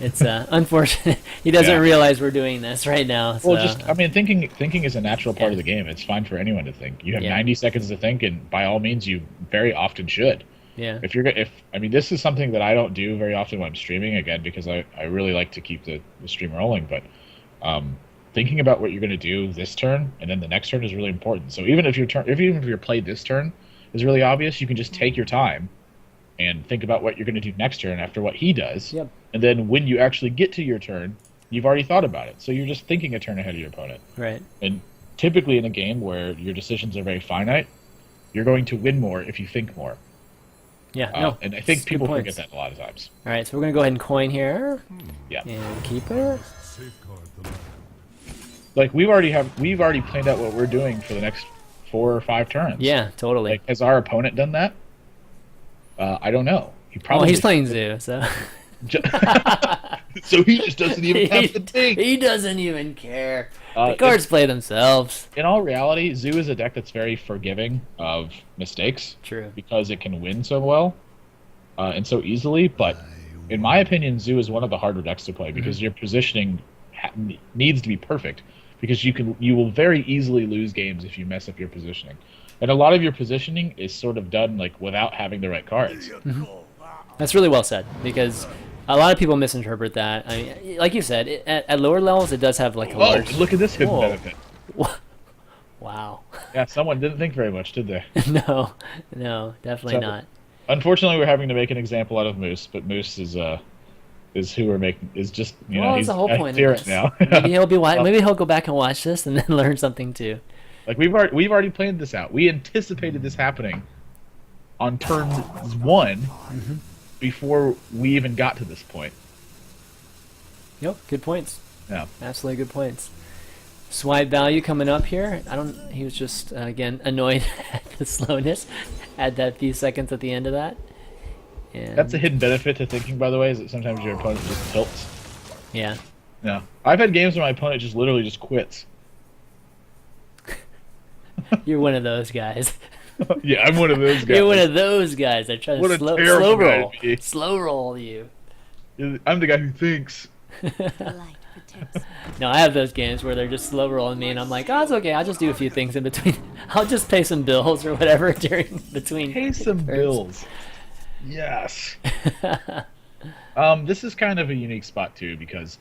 Speaker 1: It's unfortunate. He doesn't realize we're doing this right now. So.
Speaker 2: well, I mean, thinking is a natural part of the game. It's fine for anyone to think. You have 90 seconds to think, and by all means, you very often should.
Speaker 1: Yeah.
Speaker 2: This is something that I don't do very often when I'm streaming, again, because I really like to keep the stream rolling. But thinking about what you're going to do this turn and then the next turn is really important. So even if your play this turn is really obvious, you can just take your time and think about what you're going to do next turn after what he does.
Speaker 1: Yep.
Speaker 2: And then when you actually get to your turn, you've already thought about it. So you're just thinking a turn ahead of your opponent.
Speaker 1: Right.
Speaker 2: And typically in a game where your decisions are very finite, you're going to win more if you think more.
Speaker 1: Yeah, no.
Speaker 2: And I think
Speaker 1: it's good
Speaker 2: people
Speaker 1: points.
Speaker 2: forget that a lot of times.
Speaker 1: All right, so we're gonna go ahead and coin here
Speaker 2: Yeah.
Speaker 1: and keeper.
Speaker 2: Like we've already planned out what we're doing for the next 4 or 5 turns.
Speaker 1: Yeah, totally.
Speaker 2: Like, has our opponent done that? I don't know. He
Speaker 1: Oh,
Speaker 2: probably.
Speaker 1: he's playing Zoo, so.
Speaker 2: So he just doesn't even have to think.
Speaker 1: He doesn't even care. The
Speaker 2: Uh,
Speaker 1: cards play themselves.
Speaker 2: In all reality, Zoo is a deck that's very forgiving of mistakes.
Speaker 1: True.
Speaker 2: Because it can win so well and so easily. But in my opinion, Zoo is one of the harder decks to play because your positioning needs to be perfect. Because you will very easily lose games if you mess up your positioning. And a lot of your positioning is sort of done like without having the right cards.
Speaker 1: That's really well said because a lot of people misinterpret that. I mean, like you said, at lower levels, it does have like a
Speaker 2: Oh,
Speaker 1: large.
Speaker 2: look at this hidden
Speaker 1: Whoa.
Speaker 2: benefit.
Speaker 1: Wow.
Speaker 2: Yeah, someone didn't think very much, did they?
Speaker 1: No, definitely
Speaker 2: So,
Speaker 1: not.
Speaker 2: Unfortunately, we're having to make an example out of Moose, but Moose is who we're making is just you know
Speaker 1: Well,
Speaker 2: he's
Speaker 1: that's the whole point
Speaker 2: fear
Speaker 1: of
Speaker 2: it
Speaker 1: this.
Speaker 2: now.
Speaker 1: Maybe he'll be maybe he'll go back and watch this and then learn something too.
Speaker 2: Like we've already planned this out. We anticipated this happening on turn 1 before we even got to this point.
Speaker 1: Yep, good points.
Speaker 2: Yeah.
Speaker 1: Absolutely good points. Swipe value coming up here. He was just again annoyed at the slowness. Add that few seconds at the end of that. And
Speaker 2: That's a hidden benefit to thinking, by the way, is that sometimes your opponent just tilts.
Speaker 1: yeah.
Speaker 2: Yeah. I've had games where my opponent just literally just quits.
Speaker 1: You're one of those guys.
Speaker 2: Yeah, I'm one of those guys.
Speaker 1: You're one of those guys that try
Speaker 2: What
Speaker 1: to
Speaker 2: a
Speaker 1: slow
Speaker 2: terrible guy
Speaker 1: roll.
Speaker 2: to be.
Speaker 1: Slow roll you.
Speaker 2: I'm the guy who thinks.
Speaker 1: No, I have those games where they're just slow rolling me, and I'm like, oh, it's okay. I'll just do a few things in between. I'll just pay some bills or whatever during between.
Speaker 2: Pay some
Speaker 1: turns.
Speaker 2: bills. Yes. This is kind of a unique spot too because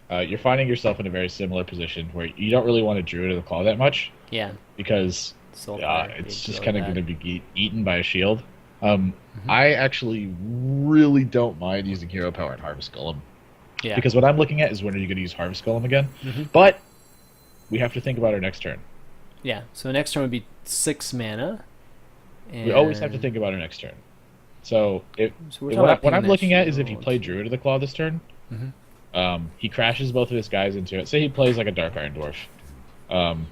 Speaker 2: you're finding yourself in a very similar position where you don't really want to Druid of the Claw that much.
Speaker 1: Yeah.
Speaker 2: Because it's just kind of going to be eaten by a shield. I actually really don't mind using Hero Power and Harvest Golem.
Speaker 1: Yeah.
Speaker 2: Because what I'm looking at is when are you going to use Harvest Golem again? But we have to think about our next turn.
Speaker 1: Yeah. So next turn would be 6 mana. And
Speaker 2: We always have to think about our next turn. So
Speaker 1: we're talking about
Speaker 2: what I'm
Speaker 1: picking
Speaker 2: looking
Speaker 1: that
Speaker 2: at is if you
Speaker 1: shield.
Speaker 2: play Druid of the Claw this turn, he crashes both of his guys into it. Say he plays like a Dark Iron Dwarf.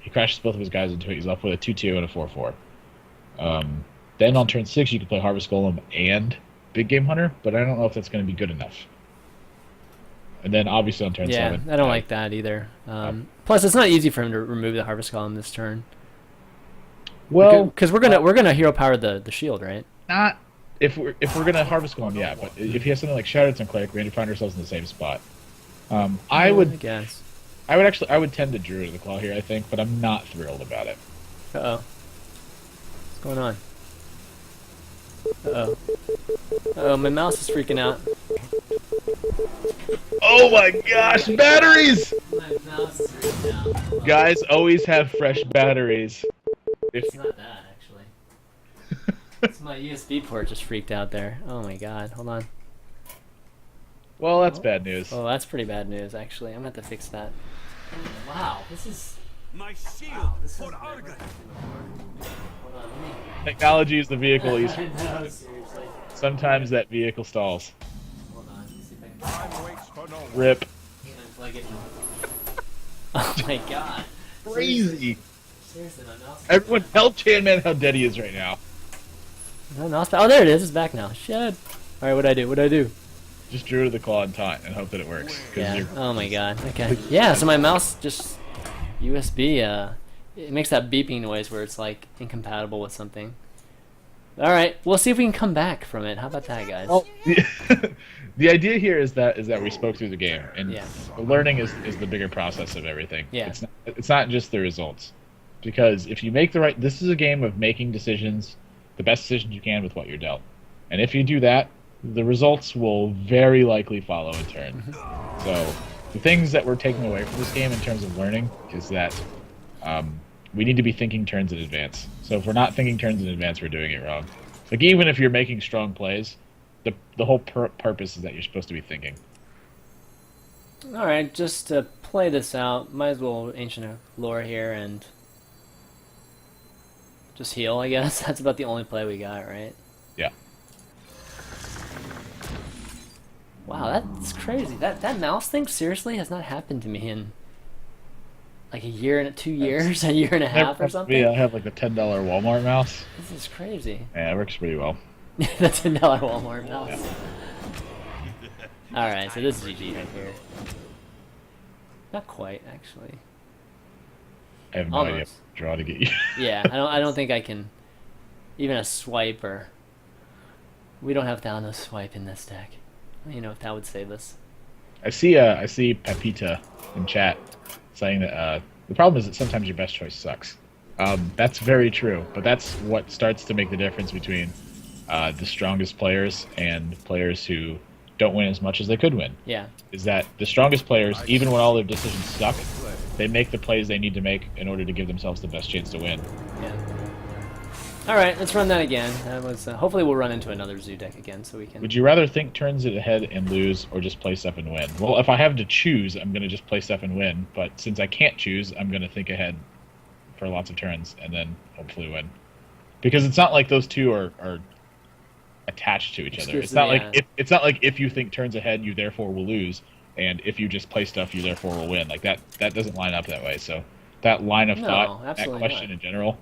Speaker 2: He crashes both of his guys into it. He's left with a 2/2 and a 4/4. Then on turn 6, you can play Harvest Golem and Big Game Hunter, but I don't know if that's going to be good enough. And then obviously on turn 7.
Speaker 1: I don't like that either. Plus, it's not easy for him to remove the Harvest Golem this turn.
Speaker 2: Well,
Speaker 1: because we're gonna hero power the shield, right?
Speaker 2: not if we're gonna Harvest Golem, yeah. But if he has something like Shattered Synclitic, we're gonna find ourselves in the same spot. I
Speaker 1: guess.
Speaker 2: I would tend to Druid of the Claw here, I think, but I'm not thrilled about it.
Speaker 1: Uh-oh. What's going on? Uh-oh. Uh-oh, my mouse is freaking out.
Speaker 2: Oh my gosh, batteries!
Speaker 1: My mouse is freaking out.
Speaker 2: Guys always have fresh batteries.
Speaker 1: It's not that, actually. It's my USB port just freaked out there. Oh my god, hold on.
Speaker 2: Well, that's bad news.
Speaker 1: Oh, that's pretty bad news, actually. I'm gonna have to fix that. Wow, this is...
Speaker 3: My shield
Speaker 1: this
Speaker 3: for
Speaker 1: is
Speaker 3: Argon.
Speaker 1: Hold on, let me...
Speaker 2: Technology is the vehicle.
Speaker 1: I know, seriously.
Speaker 2: Sometimes that vehicle stalls.
Speaker 1: Hold on, let me see if I can...
Speaker 3: Time waits for no one.
Speaker 2: Rip.
Speaker 1: Unplug it. Oh my god.
Speaker 2: Crazy.
Speaker 1: Seriously, my mouse...
Speaker 2: Everyone tell ChanManV how dead he is right now.
Speaker 1: My mouse... Oh, there it is. It's back now. Shit. Alright, what'd I do? What'd I do?
Speaker 2: Just Druid of the Claw and taunt and hope that it works. 'cause
Speaker 1: Yeah.
Speaker 2: you're-
Speaker 1: Oh my god. Okay. Yeah, so my mouse just... USB, it makes that beeping noise where it's like incompatible with something. Alright, we'll see if we can come back from it. How about that, guys?
Speaker 2: Well, the idea here is that we spoke through the game, and
Speaker 1: Yeah.
Speaker 2: learning is the bigger process of everything.
Speaker 1: Yeah.
Speaker 2: It's not just the results, because if you make the right, this is a game of making decisions, the best decisions you can with what you're dealt, and if you do that, the results will very likely follow in turn. So the things that we're taking away from this game in terms of learning is that we need to be thinking turns in advance. So if we're not thinking turns in advance, we're doing it wrong. Like even if you're making strong plays, the whole purpose is that you're supposed to be thinking.
Speaker 1: Alright, just to play this out, might as well Ancient Lore here and just heal, I guess. That's about the only play we got, right?
Speaker 2: Yeah.
Speaker 1: Wow, that's crazy. That mouse thing seriously has not happened to me in like a year and 2 years, a year and a
Speaker 2: Never
Speaker 1: half or
Speaker 2: happened to me.
Speaker 1: something.
Speaker 2: I have like the $10 Walmart mouse.
Speaker 1: This is crazy.
Speaker 2: Yeah, it works pretty well.
Speaker 1: That's $10 Walmart mouse.
Speaker 2: Yeah.
Speaker 1: Alright, so this is GG right here. Not quite, actually.
Speaker 2: I have no idea
Speaker 1: Almost.
Speaker 2: what draw to get you.
Speaker 1: Yeah, I don't think I can even a swipe or we don't have down a swipe in this deck. You know if that would save us.
Speaker 2: I see Pepita in chat saying that the problem is that sometimes your best choice sucks. That's very true, but that's what starts to make the difference between the strongest players and players who don't win as much as they could win.
Speaker 1: Yeah.
Speaker 2: Is that the strongest players, even when all their decisions suck, they make the plays they need to make in order to give themselves the best chance to win.
Speaker 1: Yeah. All right, let's run that again. That was hopefully we'll run into another zoo deck again so we can.
Speaker 2: Would you rather think turns it ahead and lose, or just play stuff and win? Well, if I have to choose, I'm going to just play stuff and win. But since I can't choose, I'm going to think ahead for lots of turns and then hopefully win. Because it's not like those two are attached to each other. It's not like if you think turns ahead, you therefore will lose, and if you just play stuff, you therefore will win. Like that doesn't line up that way. So that line of thought, that question in general.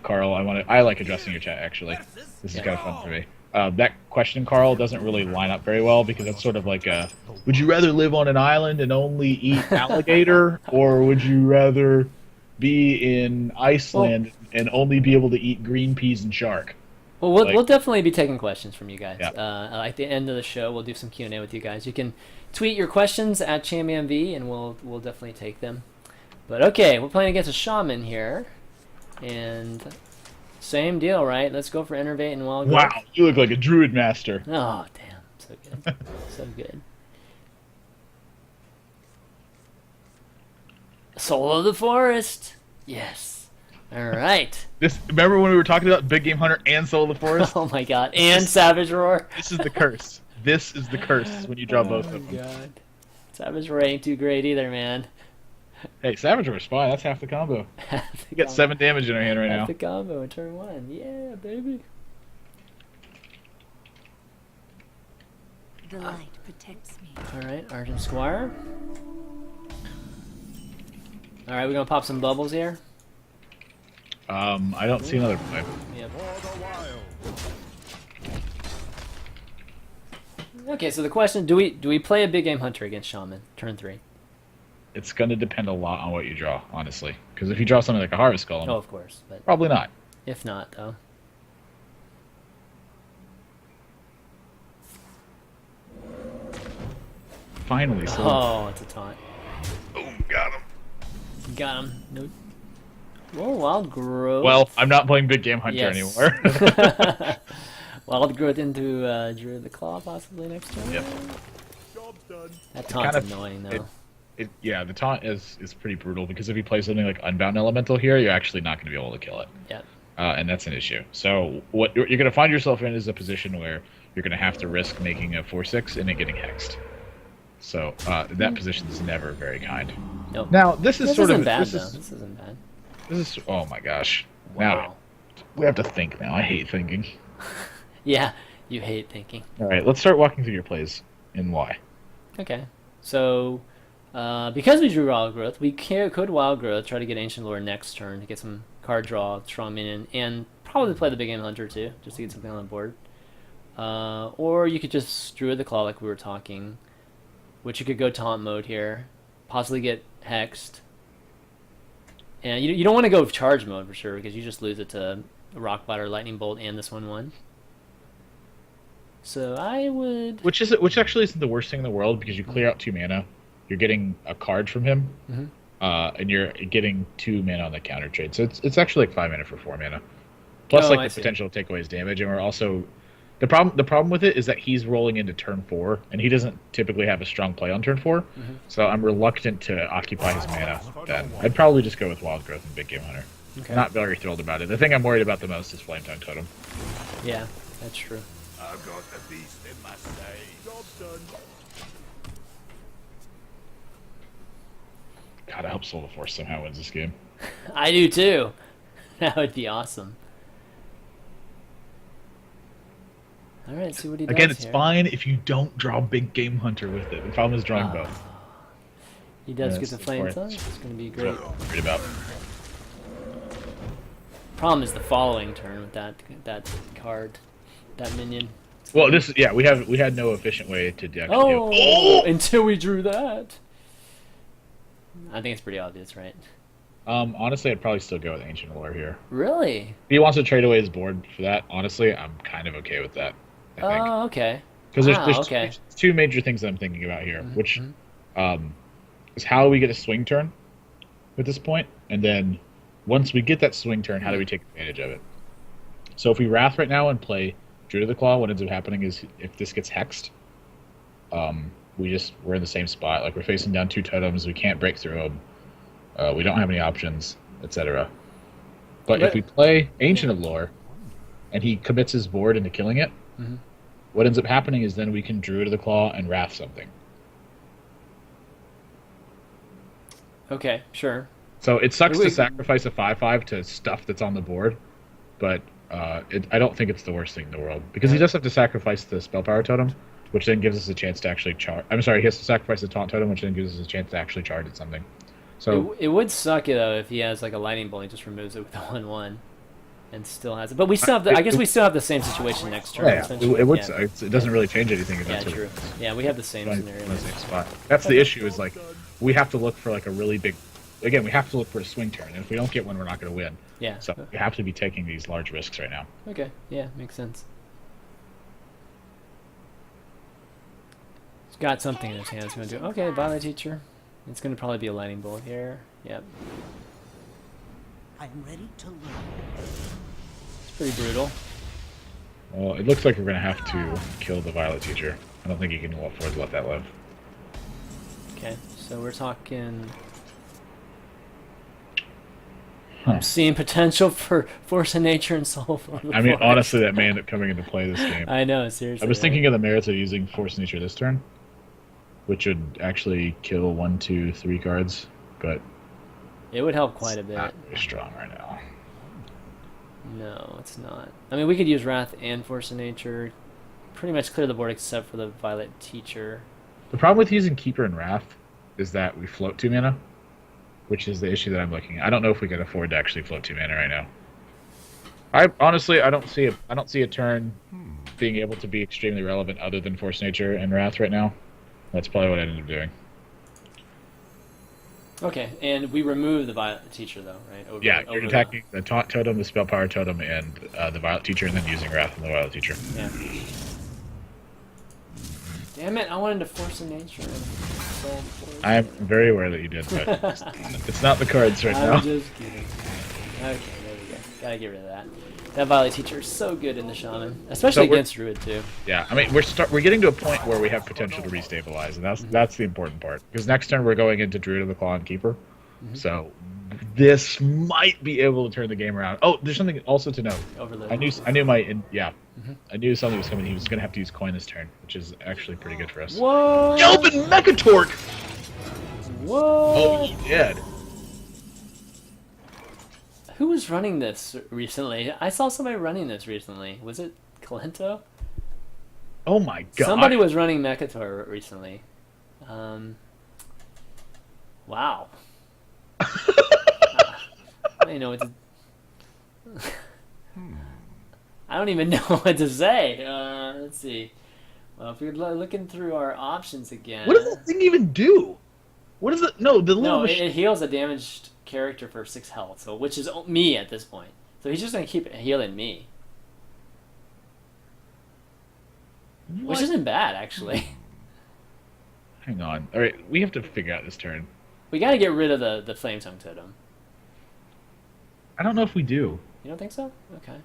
Speaker 2: Carl, I like addressing your chat actually. This is kind of fun for me. That question, Carl, doesn't really line up very well because that's sort of like would you rather live on an island and only eat alligator, or would you rather be in Iceland and only be able to eat green peas and shark?
Speaker 1: Well, we'll definitely be taking questions from you guys.
Speaker 2: Yeah.
Speaker 1: At the end of the show, we'll do some Q&A with you guys. You can tweet your questions at ChanManV, and we'll definitely take them. But okay, we're playing against a shaman here. And same deal, right? Let's go for Innervate and Wild Growth.
Speaker 2: Wow, you look like a Druid master.
Speaker 1: Oh, damn. So good. So good. Soul of the Forest. Yes. All right.
Speaker 2: Remember when we were talking about Big Game Hunter and Soul of the Forest?
Speaker 1: Oh my god. And Savage Roar.
Speaker 2: This is the curse. This is the curse when you draw both of them.
Speaker 1: Oh god. Savage Roar ain't too great either, man.
Speaker 2: Hey, Savage Roar's fine. That's half the combo. You got 7 damage in our hand right now.
Speaker 1: Half the combo in turn 1. Yeah, baby.
Speaker 3: The light protects me.
Speaker 1: Alright, Argent Squire. Alright, we're gonna pop some bubbles here.
Speaker 2: I don't see another play.
Speaker 1: Yep. Okay, so the question, do we play a Big Game Hunter against Shaman, turn 3?
Speaker 2: It's going to depend a lot on what you draw, honestly. Because if you draw something like a Harvest Golem,
Speaker 1: Oh, of course, but
Speaker 2: probably not.
Speaker 1: if not, though.
Speaker 2: Finally, so
Speaker 1: Oh, it's a taunt.
Speaker 2: boom, got him.
Speaker 1: Got him. No. Whoa, Wild Growth.
Speaker 2: Well, I'm not playing Big Game Hunter
Speaker 1: Yes.
Speaker 2: anymore.
Speaker 1: Wild Growth into Druid the Claw possibly next turn.
Speaker 2: Yep.
Speaker 1: That taunt's
Speaker 2: kind of-
Speaker 1: annoying though.
Speaker 2: Yeah, the taunt is pretty brutal because if you play something like Unbound Elemental here, you're actually not going to be able to kill it.
Speaker 1: Yeah.
Speaker 2: And that's an issue. So what you're going to find yourself in is a position where you're going to have to risk making a 4/6 and it getting hexed. So that position is never very kind.
Speaker 1: Nope.
Speaker 2: Now this is
Speaker 1: This
Speaker 2: sort
Speaker 1: isn't
Speaker 2: of
Speaker 1: bad
Speaker 2: this
Speaker 1: though.
Speaker 2: is
Speaker 1: This isn't bad.
Speaker 2: this is oh my gosh.
Speaker 1: Wow.
Speaker 2: Now we have to think now. I hate thinking.
Speaker 1: Yeah, you hate thinking.
Speaker 2: All right, let's start walking through your plays and why.
Speaker 1: Okay. So, because we drew Wild Growth, we could Wild Growth, try to get Ancient Lore next turn to get some card draw, strong minion, and probably play the Big Game Hunter too, just to get something on the board. Or you could just Druid the Claw like we were talking, which you could go taunt mode here, possibly get hexed. And you don't want to go charge mode for sure, because you just lose it to Rock Bladder, Lightning Bolt, and this 1/1. So I would...
Speaker 2: Which actually isn't the worst thing in the world because you clear out 2 mana, you're getting a card from him, and you're getting 2 mana on the counter trade. So it's actually like 5 mana for 4 mana, plus
Speaker 1: I
Speaker 2: the
Speaker 1: see.
Speaker 2: potential to take away his damage. And we're also the problem with it is that he's rolling into turn 4, and he doesn't typically have a strong play on turn 4. So I'm reluctant to occupy his mana. Then I'd probably just go with Wild Growth and Big Game Hunter.
Speaker 1: Okay.
Speaker 2: Not very thrilled about it. The thing I'm worried about the most is Flame Tongue Totem.
Speaker 1: Yeah, that's true.
Speaker 4: I've got the beast in my sight. Job done.
Speaker 2: God, I hope Soul of Force somehow wins this game.
Speaker 1: I do too. That would be awesome. All right, see what he does
Speaker 2: Again, it's
Speaker 1: here.
Speaker 2: fine if you don't draw Big Game Hunter with it. The problem is drawing both.
Speaker 1: He does
Speaker 2: Yeah,
Speaker 1: get the
Speaker 2: that's
Speaker 1: flame
Speaker 2: the
Speaker 1: tongue.
Speaker 2: part.
Speaker 1: It's going to be
Speaker 2: That's
Speaker 1: great.
Speaker 2: what I'm worried about.
Speaker 1: Problem is the following turn with that card, that minion.
Speaker 2: Well, we had no efficient way to actually
Speaker 1: Oh,
Speaker 2: do it.
Speaker 1: until we drew that. I think it's pretty obvious, right?
Speaker 2: Honestly, I'd probably still go with Ancient Lore here.
Speaker 1: Really?
Speaker 2: If he wants to trade away his board for that, honestly, I'm kind of okay with that. I think.
Speaker 1: Oh, okay.
Speaker 2: Because
Speaker 1: Wow,
Speaker 2: there's
Speaker 1: okay.
Speaker 2: two major things that I'm thinking about here,
Speaker 1: Mhm,
Speaker 2: which is how we get a swing turn at this point, and then once we get that swing turn, how do we take advantage of it? So if we Wrath right now and play Druid of the Claw, what ends up happening is if this gets hexed, we're in the same spot. Like we're facing down 2 totems, we can't break through them. We don't have any options, etc. But if we play Ancient of Lore, and he commits his board into killing it,
Speaker 1: Mhm.
Speaker 2: what ends up happening is then we can Druid of the Claw and Wrath something.
Speaker 1: Okay, sure.
Speaker 2: So it sucks
Speaker 1: We-
Speaker 2: to sacrifice a 5/5 to stuff that's on the board, but I don't think it's the worst thing in the world because he does have to sacrifice the Spell Power Totem, which then gives us a chance to actually charge. I'm sorry, he has to sacrifice the Taunt Totem, which then gives us a chance to actually charge at something. So
Speaker 1: It would suck though if he has like a lightning bolt, he just removes it with the 1/1, and still has it. But we still have I guess we still have the same situation next turn.
Speaker 2: yeah,
Speaker 1: essentially.
Speaker 2: it would.
Speaker 1: Yeah.
Speaker 2: Suck. It doesn't really change anything. If
Speaker 1: Yeah,
Speaker 2: that's what
Speaker 1: true. Yeah, we have the same
Speaker 2: in
Speaker 1: scenario.
Speaker 2: the same spot. That's the issue. Is like we have to look for like a really big. Again, we have to look for a swing turn, and if we don't get one, we're not going to win.
Speaker 1: Yeah.
Speaker 2: So we have to be taking these large risks right now.
Speaker 1: Okay. Yeah, makes sense. He's got something in his hands. He's going to do. Okay, Violet Teacher. It's going to probably be a lightning bolt here. Yep.
Speaker 3: I am ready to learn.
Speaker 1: It's pretty brutal.
Speaker 2: Well, it looks like we're going to have to kill the Violet Teacher. I don't think he can afford to let that live.
Speaker 1: Okay, so we're talking.
Speaker 2: Huh.
Speaker 1: I'm seeing potential for Force of Nature and Soul on the
Speaker 2: I mean,
Speaker 1: board.
Speaker 2: honestly, that may end up coming into play this game.
Speaker 1: I know, seriously.
Speaker 2: I was thinking of the merits of using Force of Nature this turn, which would actually kill 1, 2, 3 cards, but
Speaker 1: it would help quite a
Speaker 2: it's
Speaker 1: bit.
Speaker 2: not very strong right now.
Speaker 1: No, it's not. I mean, we could use Wrath and Force of Nature. Pretty much clear the board except for the Violet Teacher.
Speaker 2: The problem with using Keeper and Wrath is that we float 2 mana, which is the issue that I'm looking at. I don't know if we can afford to actually float 2 mana right now. I honestly, I don't see a turn being able to be extremely relevant other than Force Nature and Wrath right now. That's probably what I ended up doing.
Speaker 1: Okay, and we remove the Violet Teacher, though, right?
Speaker 2: Yeah,
Speaker 1: over
Speaker 2: you're attacking the Taunt Totem, the Spell Power Totem, and the Violet Teacher, and then using Wrath on the Violet Teacher.
Speaker 1: Yeah. Damn it, I wanted to Force of Nature. So important.
Speaker 2: I'm very aware that you did, but it's not the cards right
Speaker 1: I'm
Speaker 2: now.
Speaker 1: just kidding. Okay, there we go. Gotta get rid of that. That Violet Teacher is so good in the Shaman, especially
Speaker 2: So we're-
Speaker 1: against Druid too.
Speaker 2: Yeah, I mean we're getting to a point where we have potential to restabilize, and that's the important part. Because next turn we're going into Druid of the Claw and Keeper, so this might be able to turn the game around. Oh, there's something also to note.
Speaker 1: Overload.
Speaker 2: I knew I knew something was coming. He was going to have to use coin this turn, which is actually pretty good for us.
Speaker 1: Whoa!
Speaker 2: Gelbin Mechatorque!
Speaker 1: Whoa!
Speaker 2: Oh, he did.
Speaker 1: Who was running this recently? I saw somebody running this recently. Was it Calento?
Speaker 2: Oh my god.
Speaker 1: Somebody was running Mekator recently. Wow. I don't know what to. I don't even know what to say. Let's see. Well, if you're looking through our options again.
Speaker 2: What does that thing even do? What is it? No, the little
Speaker 1: No,
Speaker 2: machine.
Speaker 1: it heals a damaged character for 6 health, so which is me at this point. So he's just gonna keep healing me, which isn't bad actually.
Speaker 2: Hang on. All right, we have to figure out this turn.
Speaker 1: We gotta get rid of the Flame Tongue Totem.
Speaker 2: I don't know if we do.
Speaker 1: You don't think so? Okay.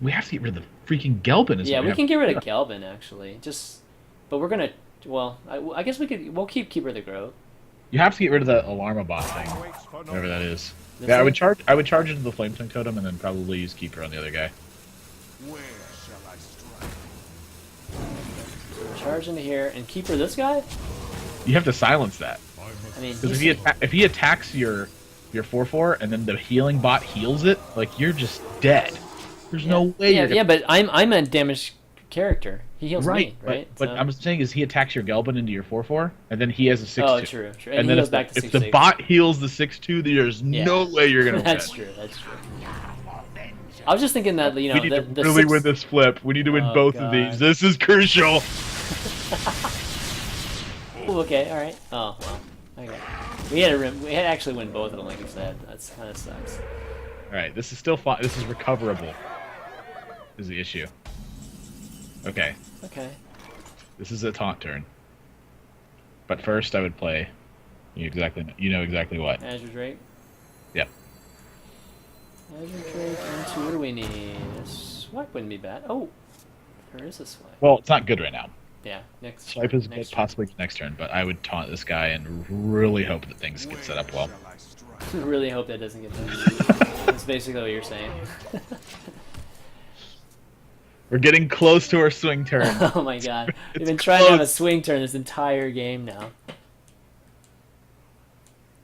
Speaker 2: We have to get rid of the freaking Gelbin.
Speaker 1: Yeah, we can get rid of Galvin actually. But we're gonna. Well, I guess we'll keep Keeper of the Grove.
Speaker 2: You have to get rid of the Alarmabot thing, whatever that is.
Speaker 1: This
Speaker 2: Yeah, I
Speaker 1: thing?
Speaker 2: would charge into the Flame Tongue Totem and then probably use Keeper on the other guy.
Speaker 4: Where shall I strike?
Speaker 1: Charge into here and Keeper this guy.
Speaker 2: You have to silence that.
Speaker 1: I mean,
Speaker 2: Because if he attacks your 4/4 and then the healing bot heals it, like you're just dead. There's no way you're gonna...
Speaker 1: Yeah, but I'm a damaged character. He heals me,
Speaker 2: but,
Speaker 1: right?
Speaker 2: But
Speaker 1: So-
Speaker 2: I'm saying is he attacks your Gelbin into your 4/4, and then he has a 6/2.
Speaker 1: Oh, true. And he
Speaker 2: then
Speaker 1: goes back to
Speaker 2: if the
Speaker 1: 6/6.
Speaker 2: bot heals the 6/2, there's no way you're gonna
Speaker 1: That's
Speaker 2: win.
Speaker 1: true. That's true. I was just thinking that, you know,
Speaker 2: We need
Speaker 1: the,
Speaker 2: to
Speaker 1: the
Speaker 2: really
Speaker 1: six...
Speaker 2: win this flip. We need to win
Speaker 1: Oh,
Speaker 2: both
Speaker 1: God.
Speaker 2: of these. This is crucial.
Speaker 1: Ooh, okay, all right. Oh well. Okay. We had to actually win both of them, like you said. That's kind of sucks.
Speaker 2: All right, this is still fine. This is recoverable. Is the issue? Okay,
Speaker 1: Okay.
Speaker 2: this is a taunt turn. But first, I would play. You know exactly what.
Speaker 1: Azure Drake.
Speaker 2: Yep.
Speaker 1: Azure Drake into what do we need? A swipe wouldn't be bad. Oh, there is a swipe.
Speaker 2: Well, it's not good right now.
Speaker 1: Yeah. Next.
Speaker 2: Swipe is good,
Speaker 1: next
Speaker 2: possibly next turn, but I would taunt this guy and really hope that things get set up well.
Speaker 1: turn. Really hope that doesn't get done. That's basically what you're saying.
Speaker 2: We're getting close to our swing turn.
Speaker 1: Oh my god. We've
Speaker 2: It's
Speaker 1: been trying to have a
Speaker 2: close.
Speaker 1: swing turn this entire game now.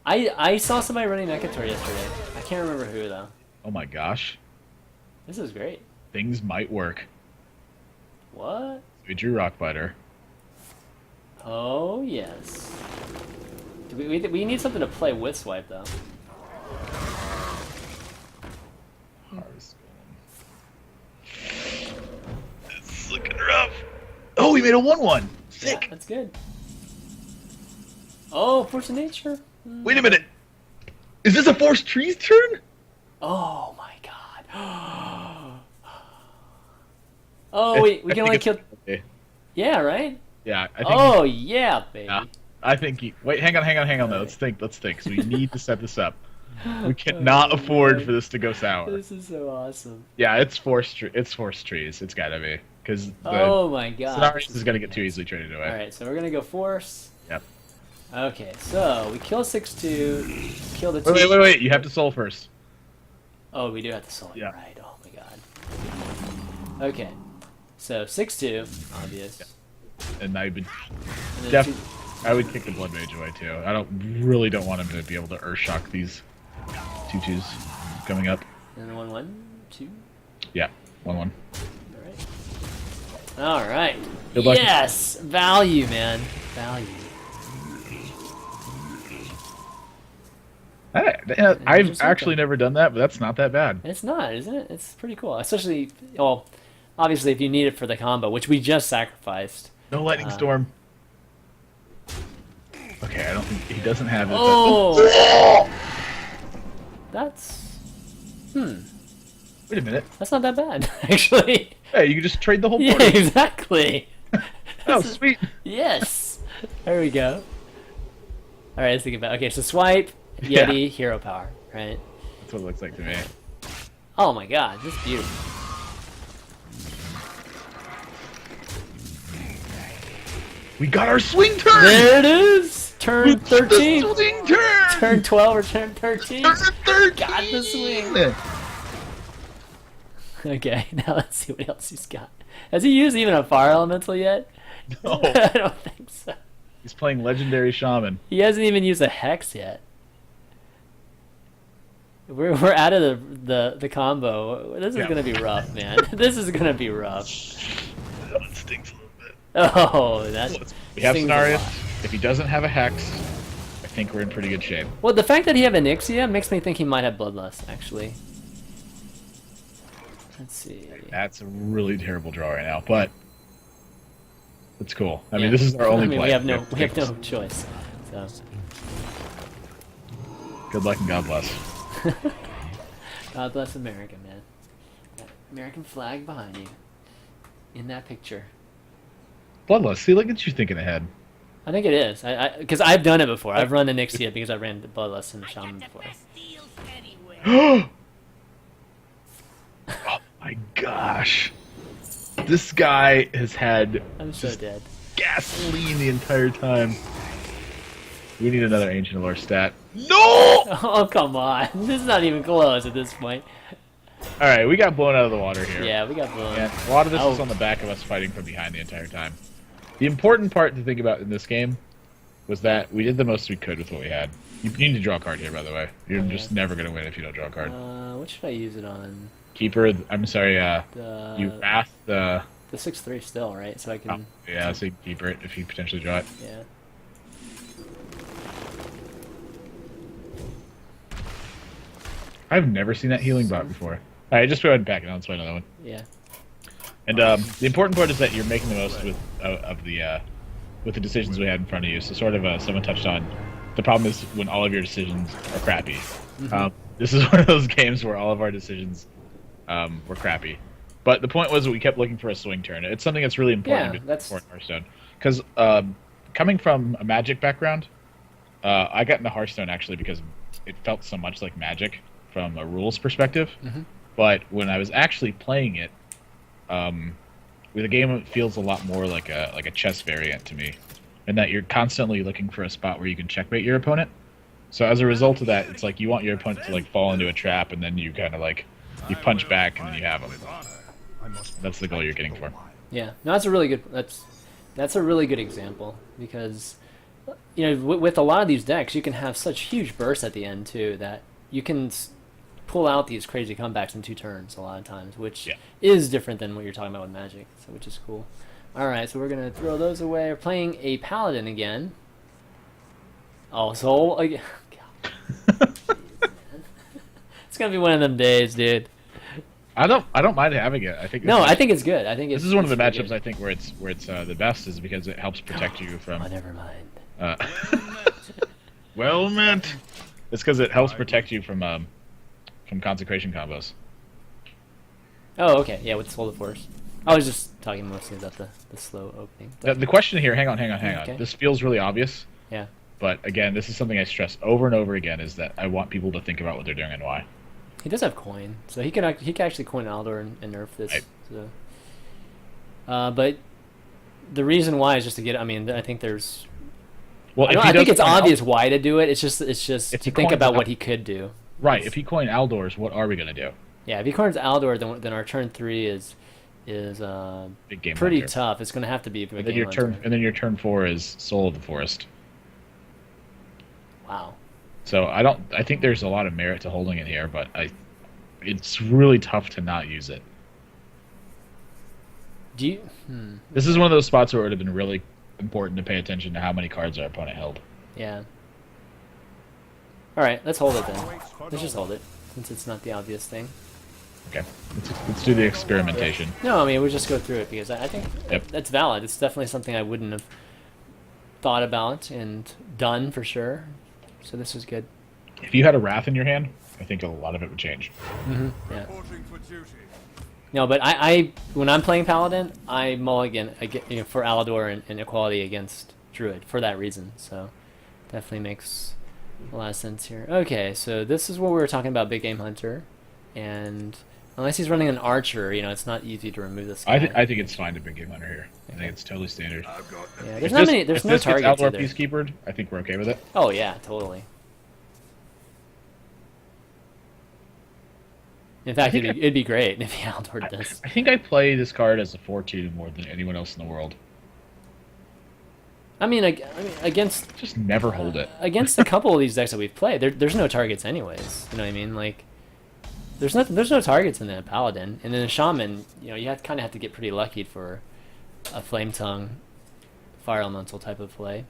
Speaker 1: I saw somebody running Necator yesterday. I can't remember who though.
Speaker 2: Oh my gosh,
Speaker 1: This is great.
Speaker 2: things might work.
Speaker 1: What?
Speaker 2: We drew Rockbiter.
Speaker 1: Oh yes. We need something to play with swipe though.
Speaker 2: It's looking rough. Oh, we made a 1/1. Sick.
Speaker 1: Yeah, that's good. Oh, Force of Nature.
Speaker 2: Wait a minute. Is this a Forced Trees turn?
Speaker 1: Oh my god. Oh wait, we can only kill.
Speaker 2: Okay.
Speaker 1: Yeah, right.
Speaker 2: Yeah, I think.
Speaker 1: Oh yeah, baby.
Speaker 2: Yeah, I think. Wait, hang on though. Let's think. So we need to set this up. We cannot afford for this to go sour.
Speaker 1: This is so awesome.
Speaker 2: Yeah, it's forced trees. It's gotta be because the
Speaker 1: Oh my god.
Speaker 2: Scenarios is gonna get too easily traded away.
Speaker 1: All right, so we're gonna go force.
Speaker 2: Yep.
Speaker 1: Okay, so we kill 6/2, kill the 2.
Speaker 2: Wait. You have to soul first.
Speaker 1: Oh, we do have to soul.
Speaker 2: Yeah.
Speaker 1: Right. Oh my god. Okay, so 6/2, obvious.
Speaker 2: And I would
Speaker 1: And then
Speaker 2: I would kick the Blood Mage away too. I really don't want him to be able to Earthshock these 2/2s coming up.
Speaker 1: And then 1/1, 2.
Speaker 2: Yeah, 1/1.
Speaker 1: All right.
Speaker 2: Good luck.
Speaker 1: Yes, value, man, value.
Speaker 2: I've actually never done that, but that's not that bad.
Speaker 1: It's not, isn't it? It's pretty cool, especially well, obviously if you need it for the combo, which we just sacrificed.
Speaker 2: No lightning storm. Okay, I don't think he doesn't have it.
Speaker 1: Oh, that's
Speaker 2: Wait a minute.
Speaker 1: that's not that bad actually.
Speaker 2: Hey, you can just trade the whole
Speaker 1: Yeah,
Speaker 2: board.
Speaker 1: exactly.
Speaker 2: Oh, sweet.
Speaker 1: Yes. There we go. All right, let's think about. Okay, so swipe,
Speaker 2: Yeah.
Speaker 1: Yeti, hero power, right?
Speaker 2: That's what it looks like to me.
Speaker 1: Oh my god, this is beautiful.
Speaker 2: We got our swing turn.
Speaker 1: There it is. Turn
Speaker 2: The
Speaker 1: 13.
Speaker 2: swing turn.
Speaker 1: Turn 12 or turn 13.
Speaker 2: Turn 13.
Speaker 1: Got the swing. Okay, now let's see what else he's got. Has he used even a fire elemental yet?
Speaker 2: No.
Speaker 1: I don't think so.
Speaker 2: He's playing Legendary Shaman.
Speaker 1: He hasn't even used a hex yet. We're out of the combo. This is
Speaker 2: Yeah.
Speaker 1: gonna be rough, man. This is gonna be rough.
Speaker 2: It stinks a little bit.
Speaker 1: Oh, that.
Speaker 2: We have
Speaker 1: stings a
Speaker 2: Scenarios.
Speaker 1: lot.
Speaker 2: If he doesn't have a Hex, I think we're in pretty good shape.
Speaker 1: Well, the fact that he have Onyxia makes me think he might have Bloodlust, actually. Let's see.
Speaker 2: That's a really terrible draw right now, but it's cool. I
Speaker 1: Yeah.
Speaker 2: mean, this is our only
Speaker 1: I mean,
Speaker 2: play.
Speaker 1: we have no choice. So.
Speaker 2: Good luck and God bless.
Speaker 1: God bless America, man. That American flag behind you. In that picture.
Speaker 2: Bloodlust. See, look at you thinking ahead.
Speaker 1: I think it is. Because I've done it before. I've run Onyxia because I ran the Bloodlust and Shaman before.
Speaker 2: Oh my gosh. This guy has had
Speaker 1: I'm so
Speaker 2: just
Speaker 1: dead.
Speaker 2: gasoline the entire time. We need another Ancient Lore stat. No!
Speaker 1: Oh, come on. This is not even close at this point.
Speaker 2: Alright, we got blown out of the water here.
Speaker 1: Yeah, we got blown.
Speaker 2: And a lot of this
Speaker 1: Oh.
Speaker 2: is on the back of us fighting from behind the entire time. The important part to think about in this game was that we did the most we could with what we had. You need to draw a card here, by the way. You're just never going to win if you don't draw a card.
Speaker 1: What should I use it on?
Speaker 2: Keeper. I'm sorry. You
Speaker 1: The
Speaker 2: wrath the.
Speaker 1: 6/3 still, right? So I
Speaker 2: Oh,
Speaker 1: can.
Speaker 2: yeah, so you can keeper it if you potentially draw it.
Speaker 1: Yeah.
Speaker 2: I've never seen that healing bot before. All right, just go ahead and back it on. Let's play another one.
Speaker 1: Yeah.
Speaker 2: And the important part is that you're making the most with the decisions we had in front of you. So sort of someone touched on the problem is when all of your decisions are crappy. This is one of those games where all of our decisions were crappy. But the point was we kept looking for a swing turn. It's something that's really important
Speaker 1: Yeah, that's...
Speaker 2: for Hearthstone. Because coming from a Magic background, I got into Hearthstone actually because it felt so much like Magic from a rules perspective. But when I was actually playing it, with a game, it feels a lot more like a chess variant to me, in that you're constantly looking for a spot where you can checkmate your opponent. So as a result of that, it's like you want your opponent to like fall into a trap, and then you kind of like you punch back, and then you have them. That's the goal you're getting for.
Speaker 1: Yeah, no, that's a really good. That's a really good example because, you know, with a lot of these decks, you can have such huge bursts at the end too that you can pull out these crazy comebacks in 2 turns a lot of times, which is different than what you're talking about with Magic, so which is cool. All right, so we're gonna throw those away. We're playing a Paladin again. Oh, so again. It's gonna be one of them days, dude.
Speaker 2: I don't mind having it. I think
Speaker 1: I think it's good. I think
Speaker 2: this is one of the matchups I think where it's the best is because it helps protect you from.
Speaker 1: Oh, never mind.
Speaker 2: Well met. It's because it helps protect you from consecration combos.
Speaker 1: Oh, okay. Yeah, with Soul of Force. I was just talking mostly about the slow opening.
Speaker 2: The question here, hang on.
Speaker 1: Okay.
Speaker 2: This feels really obvious.
Speaker 1: Yeah.
Speaker 2: But again, this is something I stress over and over again: is that I want people to think about what they're doing and why.
Speaker 1: He does have coin, so he can actually coin Aldor and nerf this.
Speaker 2: Right.
Speaker 1: So. But the reason why is just to get. I mean, I think there's.
Speaker 2: Well,
Speaker 1: I think it's obvious why to do it. It's just to think about what he could do.
Speaker 2: Right. If he coin Aldors, what are we gonna do?
Speaker 1: Yeah, if he coins Aldor, then our turn 3 is
Speaker 2: Big game
Speaker 1: pretty
Speaker 2: hunter.
Speaker 1: tough. It's gonna have to be a big
Speaker 2: And then
Speaker 1: game hunter.
Speaker 2: and then your turn 4 is Soul of the Forest.
Speaker 1: Wow.
Speaker 2: So I think there's a lot of merit to holding it here, but it's really tough to not use it.
Speaker 1: Do you?
Speaker 2: This is one of those spots where it would have been really important to pay attention to how many cards our opponent held.
Speaker 1: Yeah. All right, let's hold it then. Let's just hold it, since it's not the obvious thing.
Speaker 2: Okay, let's do the experimentation.
Speaker 1: No, I mean we'll just go through it because I think that's valid. It's definitely something I wouldn't have thought about and done for sure. So this is good.
Speaker 2: If you had a Wrath in your hand, I think a lot of it would change.
Speaker 1: Yeah. No, but I when I'm playing Paladin, I mulligan for Alador and equality against Druid for that reason. So definitely makes a lot of sense here. Okay, so this is what we were talking about, Big Game Hunter, and unless he's running an Archer, it's not easy to remove this guy.
Speaker 2: I think it's fine to Big Game Hunter here. I think it's totally standard.
Speaker 1: Yeah, there's not many. There's no targets
Speaker 2: Outlaw
Speaker 1: either.
Speaker 2: Peacekeeper, I think we're okay with it.
Speaker 1: Oh yeah, totally. In fact, it'd be great if he outdoored this.
Speaker 2: I think I play this card as a 4/2 more than anyone else in the world.
Speaker 1: I mean, against
Speaker 2: Just never hold it.
Speaker 1: against a couple of these decks that we've played, there's no targets anyways. You know what I mean? Like, there's no targets in the Paladin, and then the Shaman. You kind of have to get pretty lucky for a Flame Tongue, Fire Elemental type of play.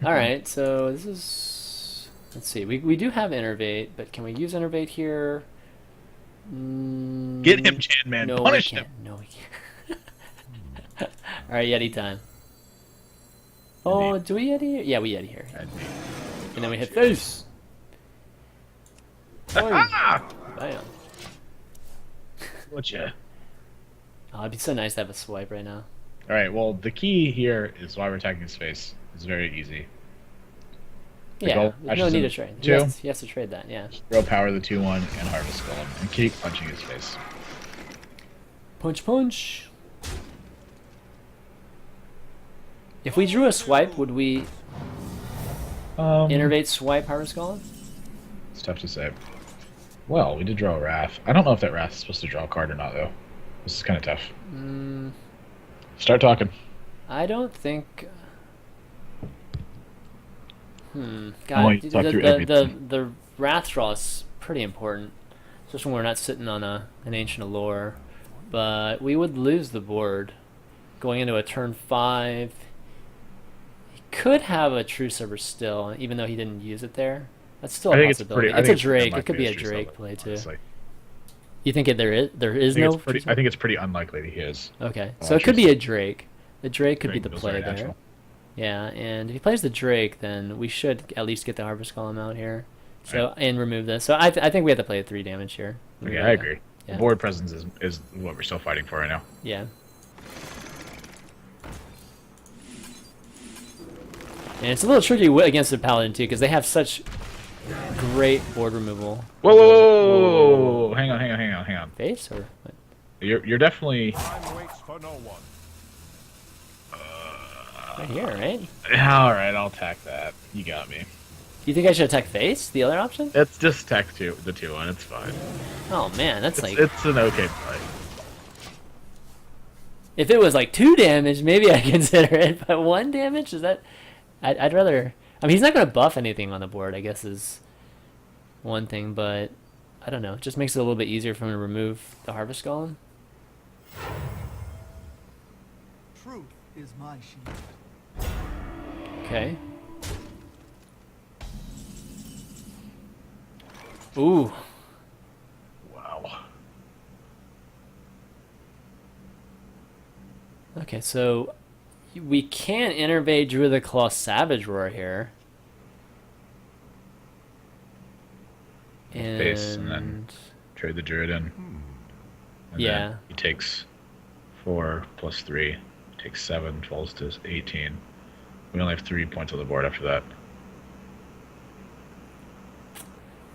Speaker 1: All right, so this is. Let's see. We do have Innervate, but can we use Innervate here?
Speaker 2: Get him, ChanManV.
Speaker 1: No,
Speaker 2: Punish
Speaker 1: we
Speaker 2: him.
Speaker 1: can't. No, we can't. All right, Yeti time. Oh, do we Yeti here? Yeah, we Yeti here. And then we hit face. Bam.
Speaker 2: Whatcha?
Speaker 1: Oh, it'd be so nice to have a swipe right now.
Speaker 2: All right. Well, the key here is why we're attacking his face. It's very easy.
Speaker 1: Yeah, there's no need to trade. He has to trade that. Yeah.
Speaker 2: Throw power the 2/1 and Harvest Golem and keep punching his face.
Speaker 1: Punch, punch. If we drew a swipe, would we innervate swipe Harvest Golem?
Speaker 2: It's tough to say. Well, we did draw a Wrath. I don't know if that Wrath is supposed to draw a card or not, though. This is kind of tough. Start talking.
Speaker 1: I don't think.
Speaker 2: I
Speaker 1: God,
Speaker 2: want you to talk through everything.
Speaker 1: the Wrath draw is pretty important. especially when we're not sitting on an Ancient Allure. But we would lose the board going into a turn 5. He could have a True Server still, even though he didn't use it there. That's still a possibility. It's a Drake. It could be a Drake play too.
Speaker 2: Honestly.
Speaker 1: You think there is no?
Speaker 2: I think it's pretty unlikely that he is.
Speaker 1: Okay, so it could be a Drake. The Drake could be the
Speaker 2: feels
Speaker 1: play
Speaker 2: very
Speaker 1: there.
Speaker 2: natural.
Speaker 1: Yeah, and if he plays the Drake, then we should at least get the Harvest Golem out here. So and remove this. So I think we have to play a 3 damage here.
Speaker 2: Okay, I agree.
Speaker 1: Yeah.
Speaker 2: The board presence is what we're still fighting for right now.
Speaker 1: Yeah. And it's a little tricky against the Paladin too, because they have such great board removal.
Speaker 2: Whoa! Hang on.
Speaker 1: Face or what?
Speaker 2: You're definitely
Speaker 4: Time waits for no one.
Speaker 1: Right here, right?
Speaker 2: all right. I'll attack that. You got me.
Speaker 1: Do you think I should attack face? The other option?
Speaker 2: It's just attack the 2-1. It's fine.
Speaker 1: Oh man, that's like
Speaker 2: It's an okay play.
Speaker 1: if it was like 2 damage, maybe I'd consider it. But 1 damage is that? I'd rather. I mean, he's not gonna buff anything on the board. I guess is one thing, but I don't know. It just makes it a little bit easier for him to remove the Harvest Golem.
Speaker 3: Truth is my shield.
Speaker 1: Okay. Ooh.
Speaker 2: Wow.
Speaker 1: Okay, so we can innervate Druid of the Claw Savage Roar here.
Speaker 2: Face, and then trade the Druid in. And
Speaker 1: Yeah.
Speaker 2: then he takes 4 plus 3. Takes 7, falls to 18. We only have 3 points on the board after that.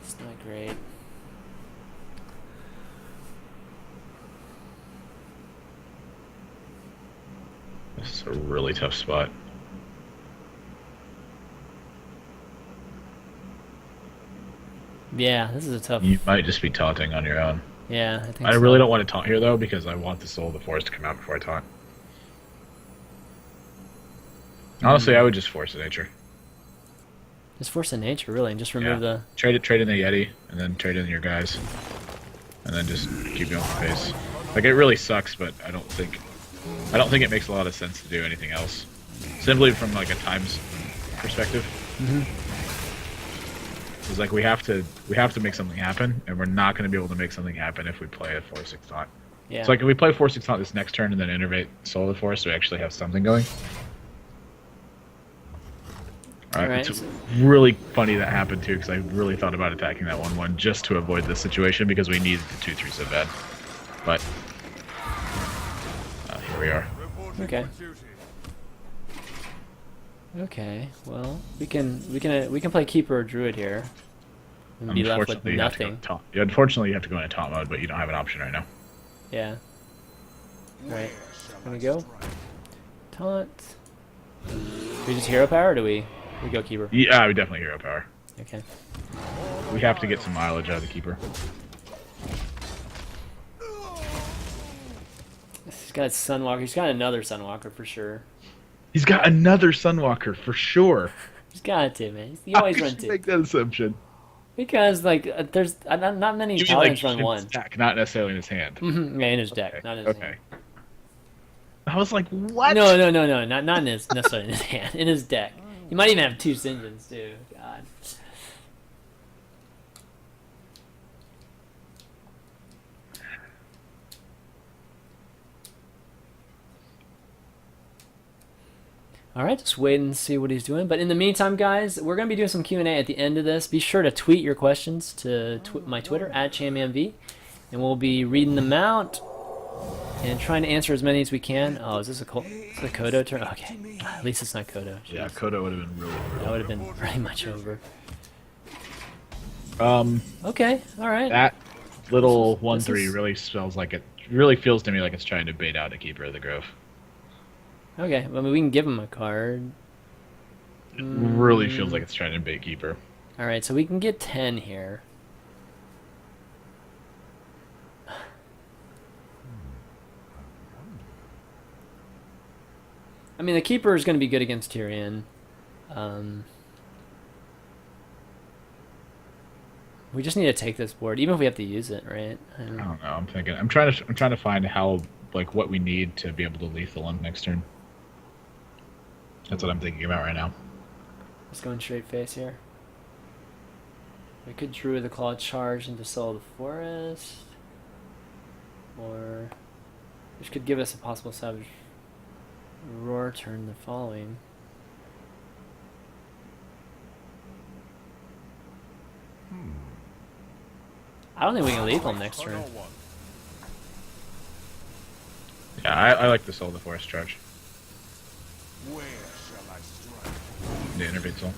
Speaker 1: It's not great.
Speaker 2: This is a really tough spot.
Speaker 1: Yeah, this is a tough.
Speaker 2: You might just be taunting on your own.
Speaker 1: Yeah, I think
Speaker 2: I
Speaker 1: so.
Speaker 2: really don't want to taunt here though, because I want the Soul of the Forest to come out before I taunt. Honestly, I would just force a nature.
Speaker 1: Just force a nature, really, and just remove the.
Speaker 2: Trade in the Yeti, and then trade in your guys, and then just keep going for face. Like it really sucks, but I don't think it makes a lot of sense to do anything else. Simply from like a times perspective. It's like we have to make something happen, and we're not going to be able to make something happen if we play a 4-6 taunt.
Speaker 1: Yeah.
Speaker 2: So like if we play 4-6 taunt this next turn and then innervate Soul of the Forest, we actually have something going.
Speaker 1: Alright,
Speaker 2: It's really funny that happened too, because I really thought about attacking that 1-1 just to avoid this situation because we needed the 2-3 so bad. But here we are.
Speaker 4: Reporting
Speaker 1: Okay.
Speaker 4: for duty.
Speaker 1: Okay, well, we can play Keeper or Druid here. And be left with
Speaker 2: Unfortunately, you have to go
Speaker 1: nothing.
Speaker 2: taunt. Yeah, unfortunately, you have to go into taunt mode, but you don't have an option right now.
Speaker 1: Yeah. Right. Can we go? Taunt. Do we just hero power or do we go Keeper?
Speaker 2: Yeah, we definitely hero power.
Speaker 1: Okay.
Speaker 2: We have to get some mileage out of the keeper.
Speaker 1: He's got a Sunwalker. He's got another Sunwalker for sure.
Speaker 2: He's got another Sunwalker for sure.
Speaker 1: He's got to, man. You always
Speaker 2: How
Speaker 1: run
Speaker 2: could you
Speaker 1: two.
Speaker 2: make that assumption?
Speaker 1: Because, like, there's not many
Speaker 2: You mean like
Speaker 1: Paladins run
Speaker 2: in
Speaker 1: one.
Speaker 2: his deck, not necessarily in his hand.
Speaker 1: Yeah, in his deck,
Speaker 2: Okay,
Speaker 1: not in his
Speaker 2: okay.
Speaker 1: hand.
Speaker 2: I was like, what?
Speaker 1: No, not in his, necessarily in his hand. In his deck. He might even have 2 Sinjins, too. God. All right, just wait and see what he's doing. But in the meantime, guys, we're going to be doing some Q&A at the end of this. Be sure to tweet your questions to my Twitter, @ChanManV, and we'll be reading them out and trying to answer as many as we can. Oh, is this a Kodo turn? Okay, at least it's not Kodo.
Speaker 2: Yeah,
Speaker 1: Jeez.
Speaker 2: Kodo would have been really
Speaker 1: That would have been pretty much over.
Speaker 2: brutal.
Speaker 1: Okay, all right.
Speaker 2: That little
Speaker 1: This
Speaker 2: 1/3
Speaker 1: is-
Speaker 2: really smells like it. Really feels to me like it's trying to bait out a Keeper of the Grove.
Speaker 1: Okay, well, I mean, we can give him a card.
Speaker 2: It really feels like it's trying to bait Keeper.
Speaker 1: All right, so we can get 10 here. I mean, the Keeper is going to be good against Tyrion. We just need to take this board, even if we have to use it, right?
Speaker 2: I don't know. I'm thinking. I'm trying to find how like what we need to be able to lethal him next turn. That's what I'm thinking about right now.
Speaker 1: Just going straight face here. We could Druid the Claw charge into Soul of the Forest. Or which could give us a possible Savage Roar turn the following. I don't think we can lethal him next turn.
Speaker 2: Yeah, I like the Soul of the Forest charge.
Speaker 4: Where shall I strike?
Speaker 2: The Innervate Soul.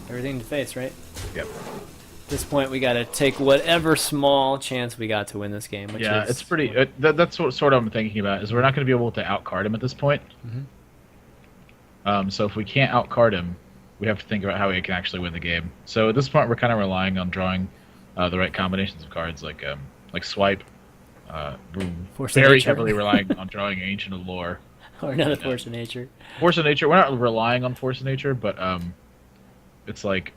Speaker 1: Everything to face, right?
Speaker 2: Yep.
Speaker 1: At this point, we gotta take whatever small chance we got to win this game. Which
Speaker 2: Yeah,
Speaker 1: is,
Speaker 2: it's pretty. That's what sort of I'm thinking about. Is we're not going to be able to outcard him at this point. So if we can't outcard him, we have to think about how we can actually win the game. So at this point, we're kind of relying on drawing the right combinations of cards, like swipe. We're
Speaker 1: Force of
Speaker 2: very
Speaker 1: Nature.
Speaker 2: heavily relying on drawing Ancient of Lore.
Speaker 1: or another Force of Nature.
Speaker 2: Force of Nature. We're not relying on Force of Nature, but it's like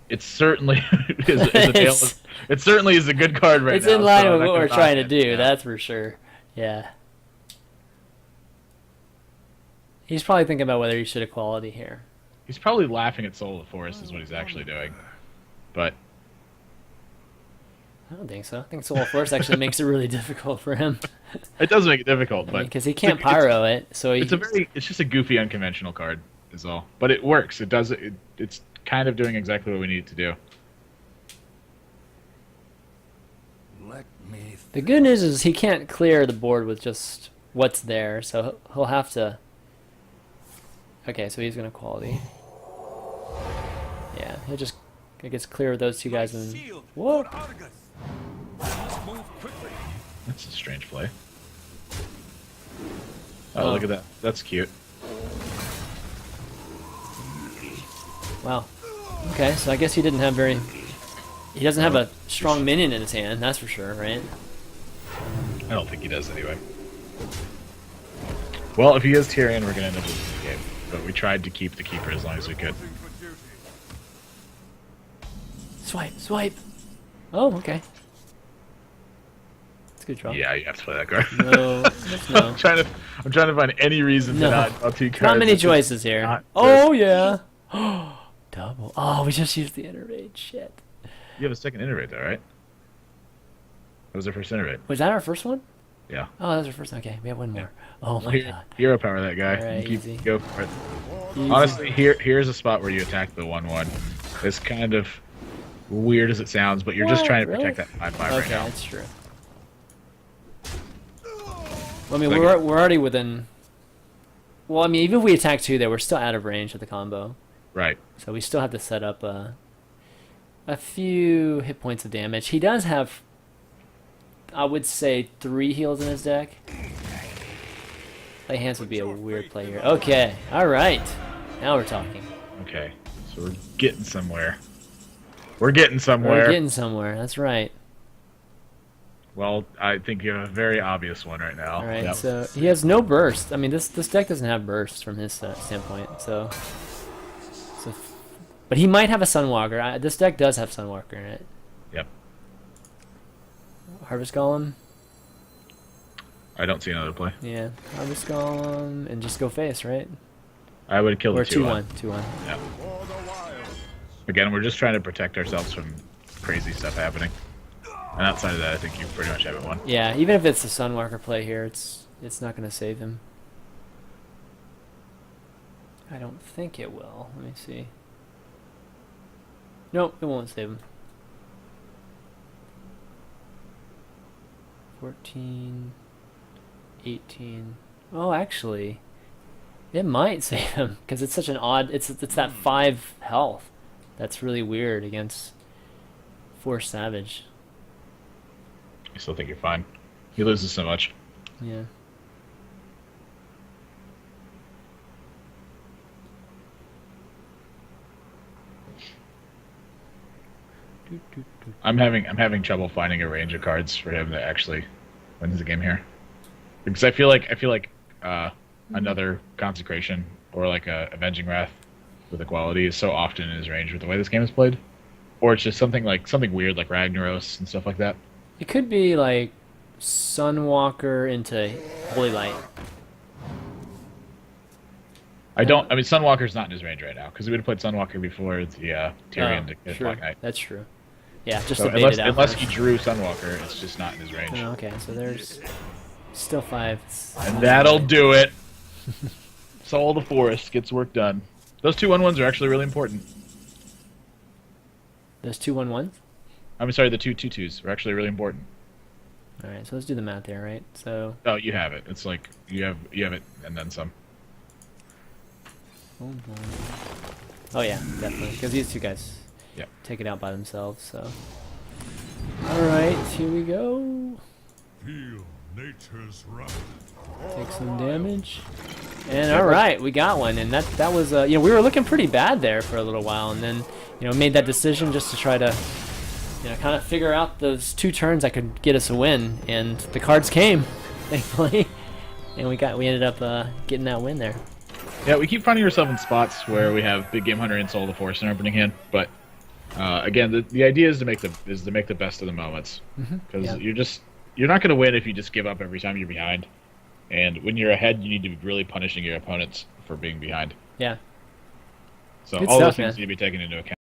Speaker 2: it certainly it certainly is a good card right
Speaker 1: It's
Speaker 2: now.
Speaker 1: in line
Speaker 2: so I'm
Speaker 1: with
Speaker 2: not
Speaker 1: what
Speaker 2: gonna
Speaker 1: we're
Speaker 2: knock
Speaker 1: trying to
Speaker 2: it.
Speaker 1: do,
Speaker 2: Yeah.
Speaker 1: that's for sure. Yeah. He's probably thinking about whether he should equality here.
Speaker 2: He's probably laughing at Soul of the Forest is what he's actually doing. But
Speaker 1: I don't think so. I think Soul of Force actually makes it really difficult for him.
Speaker 2: it does make it difficult, but
Speaker 1: Because he can't pyro it, so he...
Speaker 2: it's just a goofy unconventional card is all. But it works. It's kind of doing exactly what we need it to do.
Speaker 4: Let me.
Speaker 1: The good news is he can't clear the board with just what's there, so he'll have to... Okay, so he's going to quality. Yeah, he'll just... I guess clear those two guys and...
Speaker 4: Shield.
Speaker 1: Whoa!
Speaker 4: Argus. Let's move quickly.
Speaker 2: That's a strange play. Oh, look at that. That's cute.
Speaker 1: Wow. Okay, so I guess he didn't have very... He doesn't have a strong minion in his hand, that's for sure, right?
Speaker 2: I don't think he does anyway. Well, if he is Tyrion, we're going to end up losing the game. But we tried to keep the keeper as long as we could.
Speaker 4: For duty.
Speaker 1: Swipe, swipe! Oh, okay. That's a good draw.
Speaker 2: Yeah, you have to play that card.
Speaker 1: No, that's no.
Speaker 2: I'm trying to find any reason
Speaker 1: No.
Speaker 2: to not draw two cards.
Speaker 1: Not many
Speaker 2: It's just
Speaker 1: choices here.
Speaker 2: not
Speaker 1: Oh, yeah! Double. Oh, we just used the Innervate. Shit.
Speaker 2: You have a second Innervate though, right? That was our first Innervate.
Speaker 1: Was that our first one?
Speaker 2: Yeah.
Speaker 1: Oh, that was our first one. Okay, we have one more. Oh my
Speaker 2: Here-
Speaker 1: god.
Speaker 2: Hero power that guy.
Speaker 1: Alright,
Speaker 2: You
Speaker 1: easy.
Speaker 2: go for it.
Speaker 1: Easy.
Speaker 2: Honestly, here's a spot where you attack the 1/1. It's kind of weird as it sounds, but you're just
Speaker 1: What?
Speaker 2: trying to
Speaker 1: Really?
Speaker 2: protect that 5/5 right
Speaker 1: Okay,
Speaker 2: now.
Speaker 1: that's true. Well, I mean,
Speaker 2: Like-
Speaker 1: we're already within... Well, I mean, even if we attack two there, we're still out of range of the combo.
Speaker 2: Right.
Speaker 1: So we still have to set up a few hit points of damage. He does have, I would say, 3 heals in his deck. Play hands would be a weird play here. Okay, alright. Now we're talking.
Speaker 2: Okay. So we're getting somewhere. We're getting somewhere.
Speaker 1: We're getting somewhere, that's right.
Speaker 2: Well, I think you have a very obvious one right now.
Speaker 1: Alright,
Speaker 2: Yep.
Speaker 1: so he has no burst. I mean, this deck doesn't have burst from his standpoint, so... But he might have a Sunwalker. This deck does have Sunwalker in it.
Speaker 2: Yep.
Speaker 1: Harvest Golem.
Speaker 2: I don't see another play.
Speaker 1: Yeah, Harvest Golem, and just go face, right?
Speaker 2: I would kill the
Speaker 1: Or
Speaker 2: 2/1.
Speaker 1: 2-1.
Speaker 2: Yeah.
Speaker 4: For the wild.
Speaker 2: Again, we're just trying to protect ourselves from crazy stuff happening. And outside of that, I think you pretty much have it won.
Speaker 1: Yeah, even if it's the Sunwalker play here, it's not going to save him. I don't think it will. Let me see. Nope, it won't save him. 14, 18. Oh, actually, it might save him because it's such an odd. It's that 5 health. That's really weird against 4 Savage.
Speaker 2: I still think you're fine. He loses so much.
Speaker 1: Yeah.
Speaker 2: I'm having trouble finding a range of cards for him that actually wins the game here, because I feel like another Consecration or like a Avenging Wrath with equality is so often in his range with the way this game is played, or it's just something weird like Ragnaros and stuff like that.
Speaker 1: It could be like Sunwalker into Holy Light.
Speaker 2: I don't. I mean, Sunwalker's not in his range right now because we would have played Sunwalker before the Tyrion to get
Speaker 1: true.
Speaker 2: Black Knight.
Speaker 1: That's true. Yeah, just
Speaker 2: So
Speaker 1: to bait it out.
Speaker 2: unless
Speaker 1: first.
Speaker 2: he drew Sunwalker, it's just not in his range.
Speaker 1: Oh, okay, so there's still 5.
Speaker 2: And that'll do it. Soul of the Forest gets work done. Those 2/1/1s are actually really important.
Speaker 1: There's 2/1/1s.
Speaker 2: I'm sorry, the 2/2/2s are actually really important.
Speaker 1: All right, so let's do the math there, right? So
Speaker 2: Oh, you have it. It's like you have it and then some.
Speaker 1: hold on. Oh yeah, definitely, because these two guys
Speaker 2: Yeah.
Speaker 1: take it out by themselves. So all right, here we go.
Speaker 4: Feel nature's wrath.
Speaker 1: Take some damage. And all right, we got one, and that was you know, we were looking pretty bad there for a little while, and then you know, made that decision just to try to kind of figure out those 2 turns that could get us a win, and the cards came, thankfully, and we ended up getting that win there.
Speaker 2: Yeah, we keep finding ourselves in spots where we have Big Game Hunter and Soul of the Forest in our opening hand, but again, the idea is to make the best of the moments because you're not going to win if you just give up every time you're behind, and when you're ahead, you need to be really punishing your opponents for being behind.
Speaker 1: Yeah.
Speaker 2: So
Speaker 1: Good
Speaker 2: all
Speaker 1: stuff,
Speaker 2: those things
Speaker 1: man.
Speaker 2: need to be taken into account.